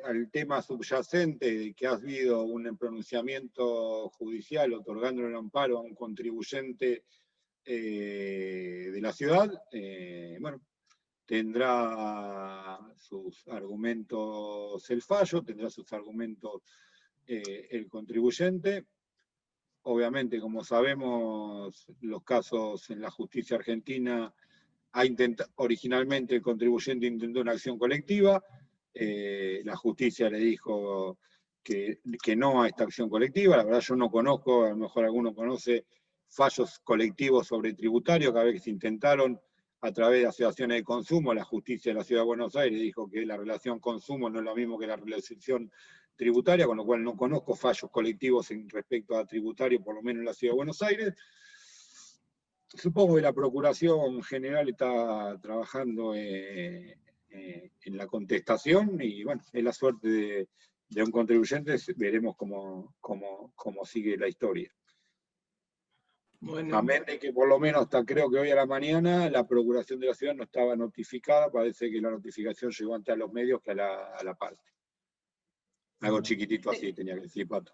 al tema subyacente de que ha habido un pronunciamiento judicial otorgándole un amparo a un contribuyente de la ciudad, bueno, tendrá sus argumentos el fallo, tendrá sus argumentos el contribuyente. Obviamente, como sabemos, los casos en la justicia argentina, originalmente el contribuyente intentó una acción colectiva, la justicia le dijo que no a esta acción colectiva. La verdad yo no conozco, a lo mejor alguno conoce, fallos colectivos sobre tributario. Cada vez que se intentaron a través de asociaciones de consumo, la justicia de la Ciudad de Buenos Aires dijo que la relación consumo no es lo mismo que la relación tributaria, con lo cual no conozco fallos colectivos respecto a tributario, por lo menos en la Ciudad de Buenos Aires. Supongo que la Procuración General está trabajando en la contestación y bueno, es la suerte de un contribuyente, veremos cómo sigue la historia. Bueno. Amén de que por lo menos hasta creo que hoy a la mañana la Procuración de la Ciudad no estaba notificada, parece que la notificación llegó antes a los medios que a la parte. Algo chiquitito así tenía que decir, Pato.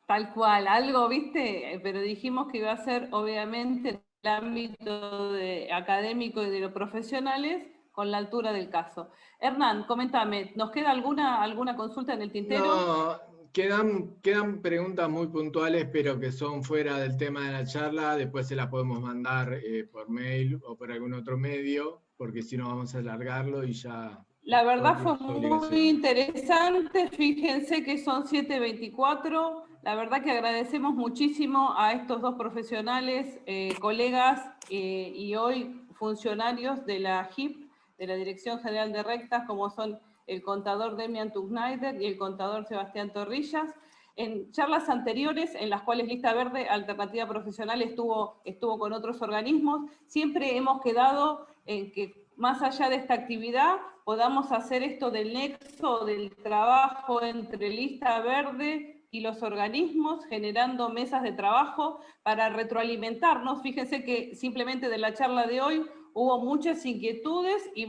Tal cual, algo, viste, pero dijimos que iba a ser obviamente en el ámbito académico y de los profesionales con la altura del caso. Hernán, coméntame, ¿nos queda alguna consulta en el tintero? No, quedan preguntas muy puntuales, pero que son fuera del tema de la charla. Después se las podemos mandar por mail o por algún otro medio, porque si no vamos a alargarlo y ya... La verdad fue otras muy obligaciones. interesante, fíjense que son 7:24, la verdad que agradecemos muchísimo a estos dos profesionales, colegas y hoy funcionarios de la JIP, de la Dirección General de Rectas, como son el contador Demian Tugnaider y el contador Sebastián Torrillas. En charlas anteriores, en las cuales Lista Verde Alternativa Profesional estuvo con otros organismos, siempre hemos quedado en que más allá de esta actividad podamos hacer esto del nexo del trabajo entre Lista Verde y los organismos, generando mesas de trabajo para retroalimentarnos. Fíjense que simplemente de la charla de hoy hubo muchas inquietudes y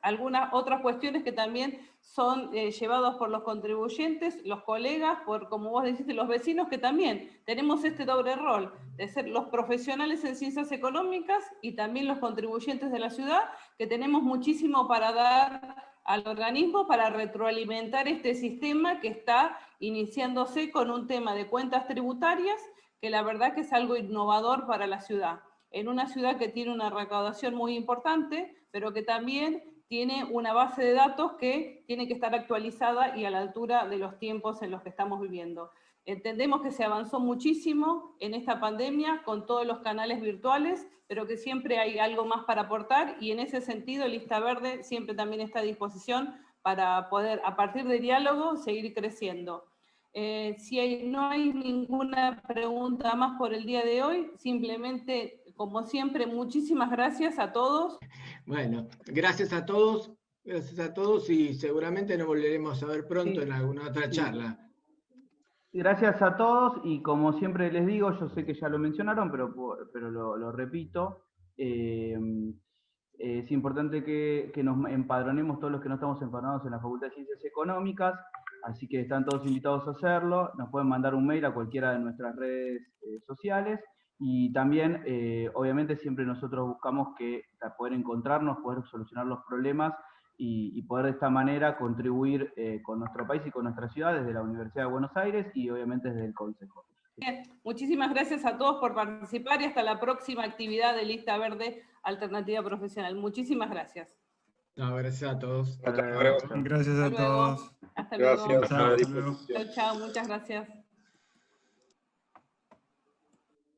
algunas otras cuestiones que también son llevadas por los contribuyentes, los colegas, por, como vos dijiste, los vecinos, que también tenemos este doble rol de ser los profesionales en ciencias económicas y también los contribuyentes de la ciudad, que tenemos muchísimo para dar al organismo para retroalimentar este sistema que está iniciándose con un tema de cuentas tributarias, que la verdad que es algo innovador para la ciudad. En una ciudad que tiene una recaudación muy importante, pero que también tiene una base de datos que tiene que estar actualizada y a la altura de los tiempos en los que estamos viviendo. Entendemos que se avanzó muchísimo en esta pandemia con todos los canales virtuales, pero que siempre hay algo más para aportar y en ese sentido Lista Verde siempre también está a disposición para poder, a partir de diálogo, seguir creciendo. Si no hay ninguna pregunta más por el día de hoy, simplemente, como siempre, muchísimas gracias a todos. Bueno, gracias a todos y seguramente nos volveremos a ver pronto en alguna otra charla. Gracias a todos y como siempre les digo, yo sé que ya lo mencionaron, pero lo repito, es importante que nos empadronemos todos los que no estamos empadronados en la Facultad de Ciencias Económicas, así que están todos invitados a hacerlo, nos pueden mandar un mail a cualquiera de nuestras redes sociales y también, obviamente, siempre nosotros buscamos poder encontrarnos, poder solucionar los problemas y poder de esta manera contribuir con nuestro país y con nuestra ciudad desde la Universidad de Buenos Aires y obviamente desde el Consejo. Bien, muchísimas gracias a todos por participar y hasta la próxima actividad de Lista Verde Alternativa Profesional. Muchísimas gracias. No, gracias a todos. Gracias a todos. Hasta luego. Gracias. Chao, hasta luego. Chao, chao, muchas gracias.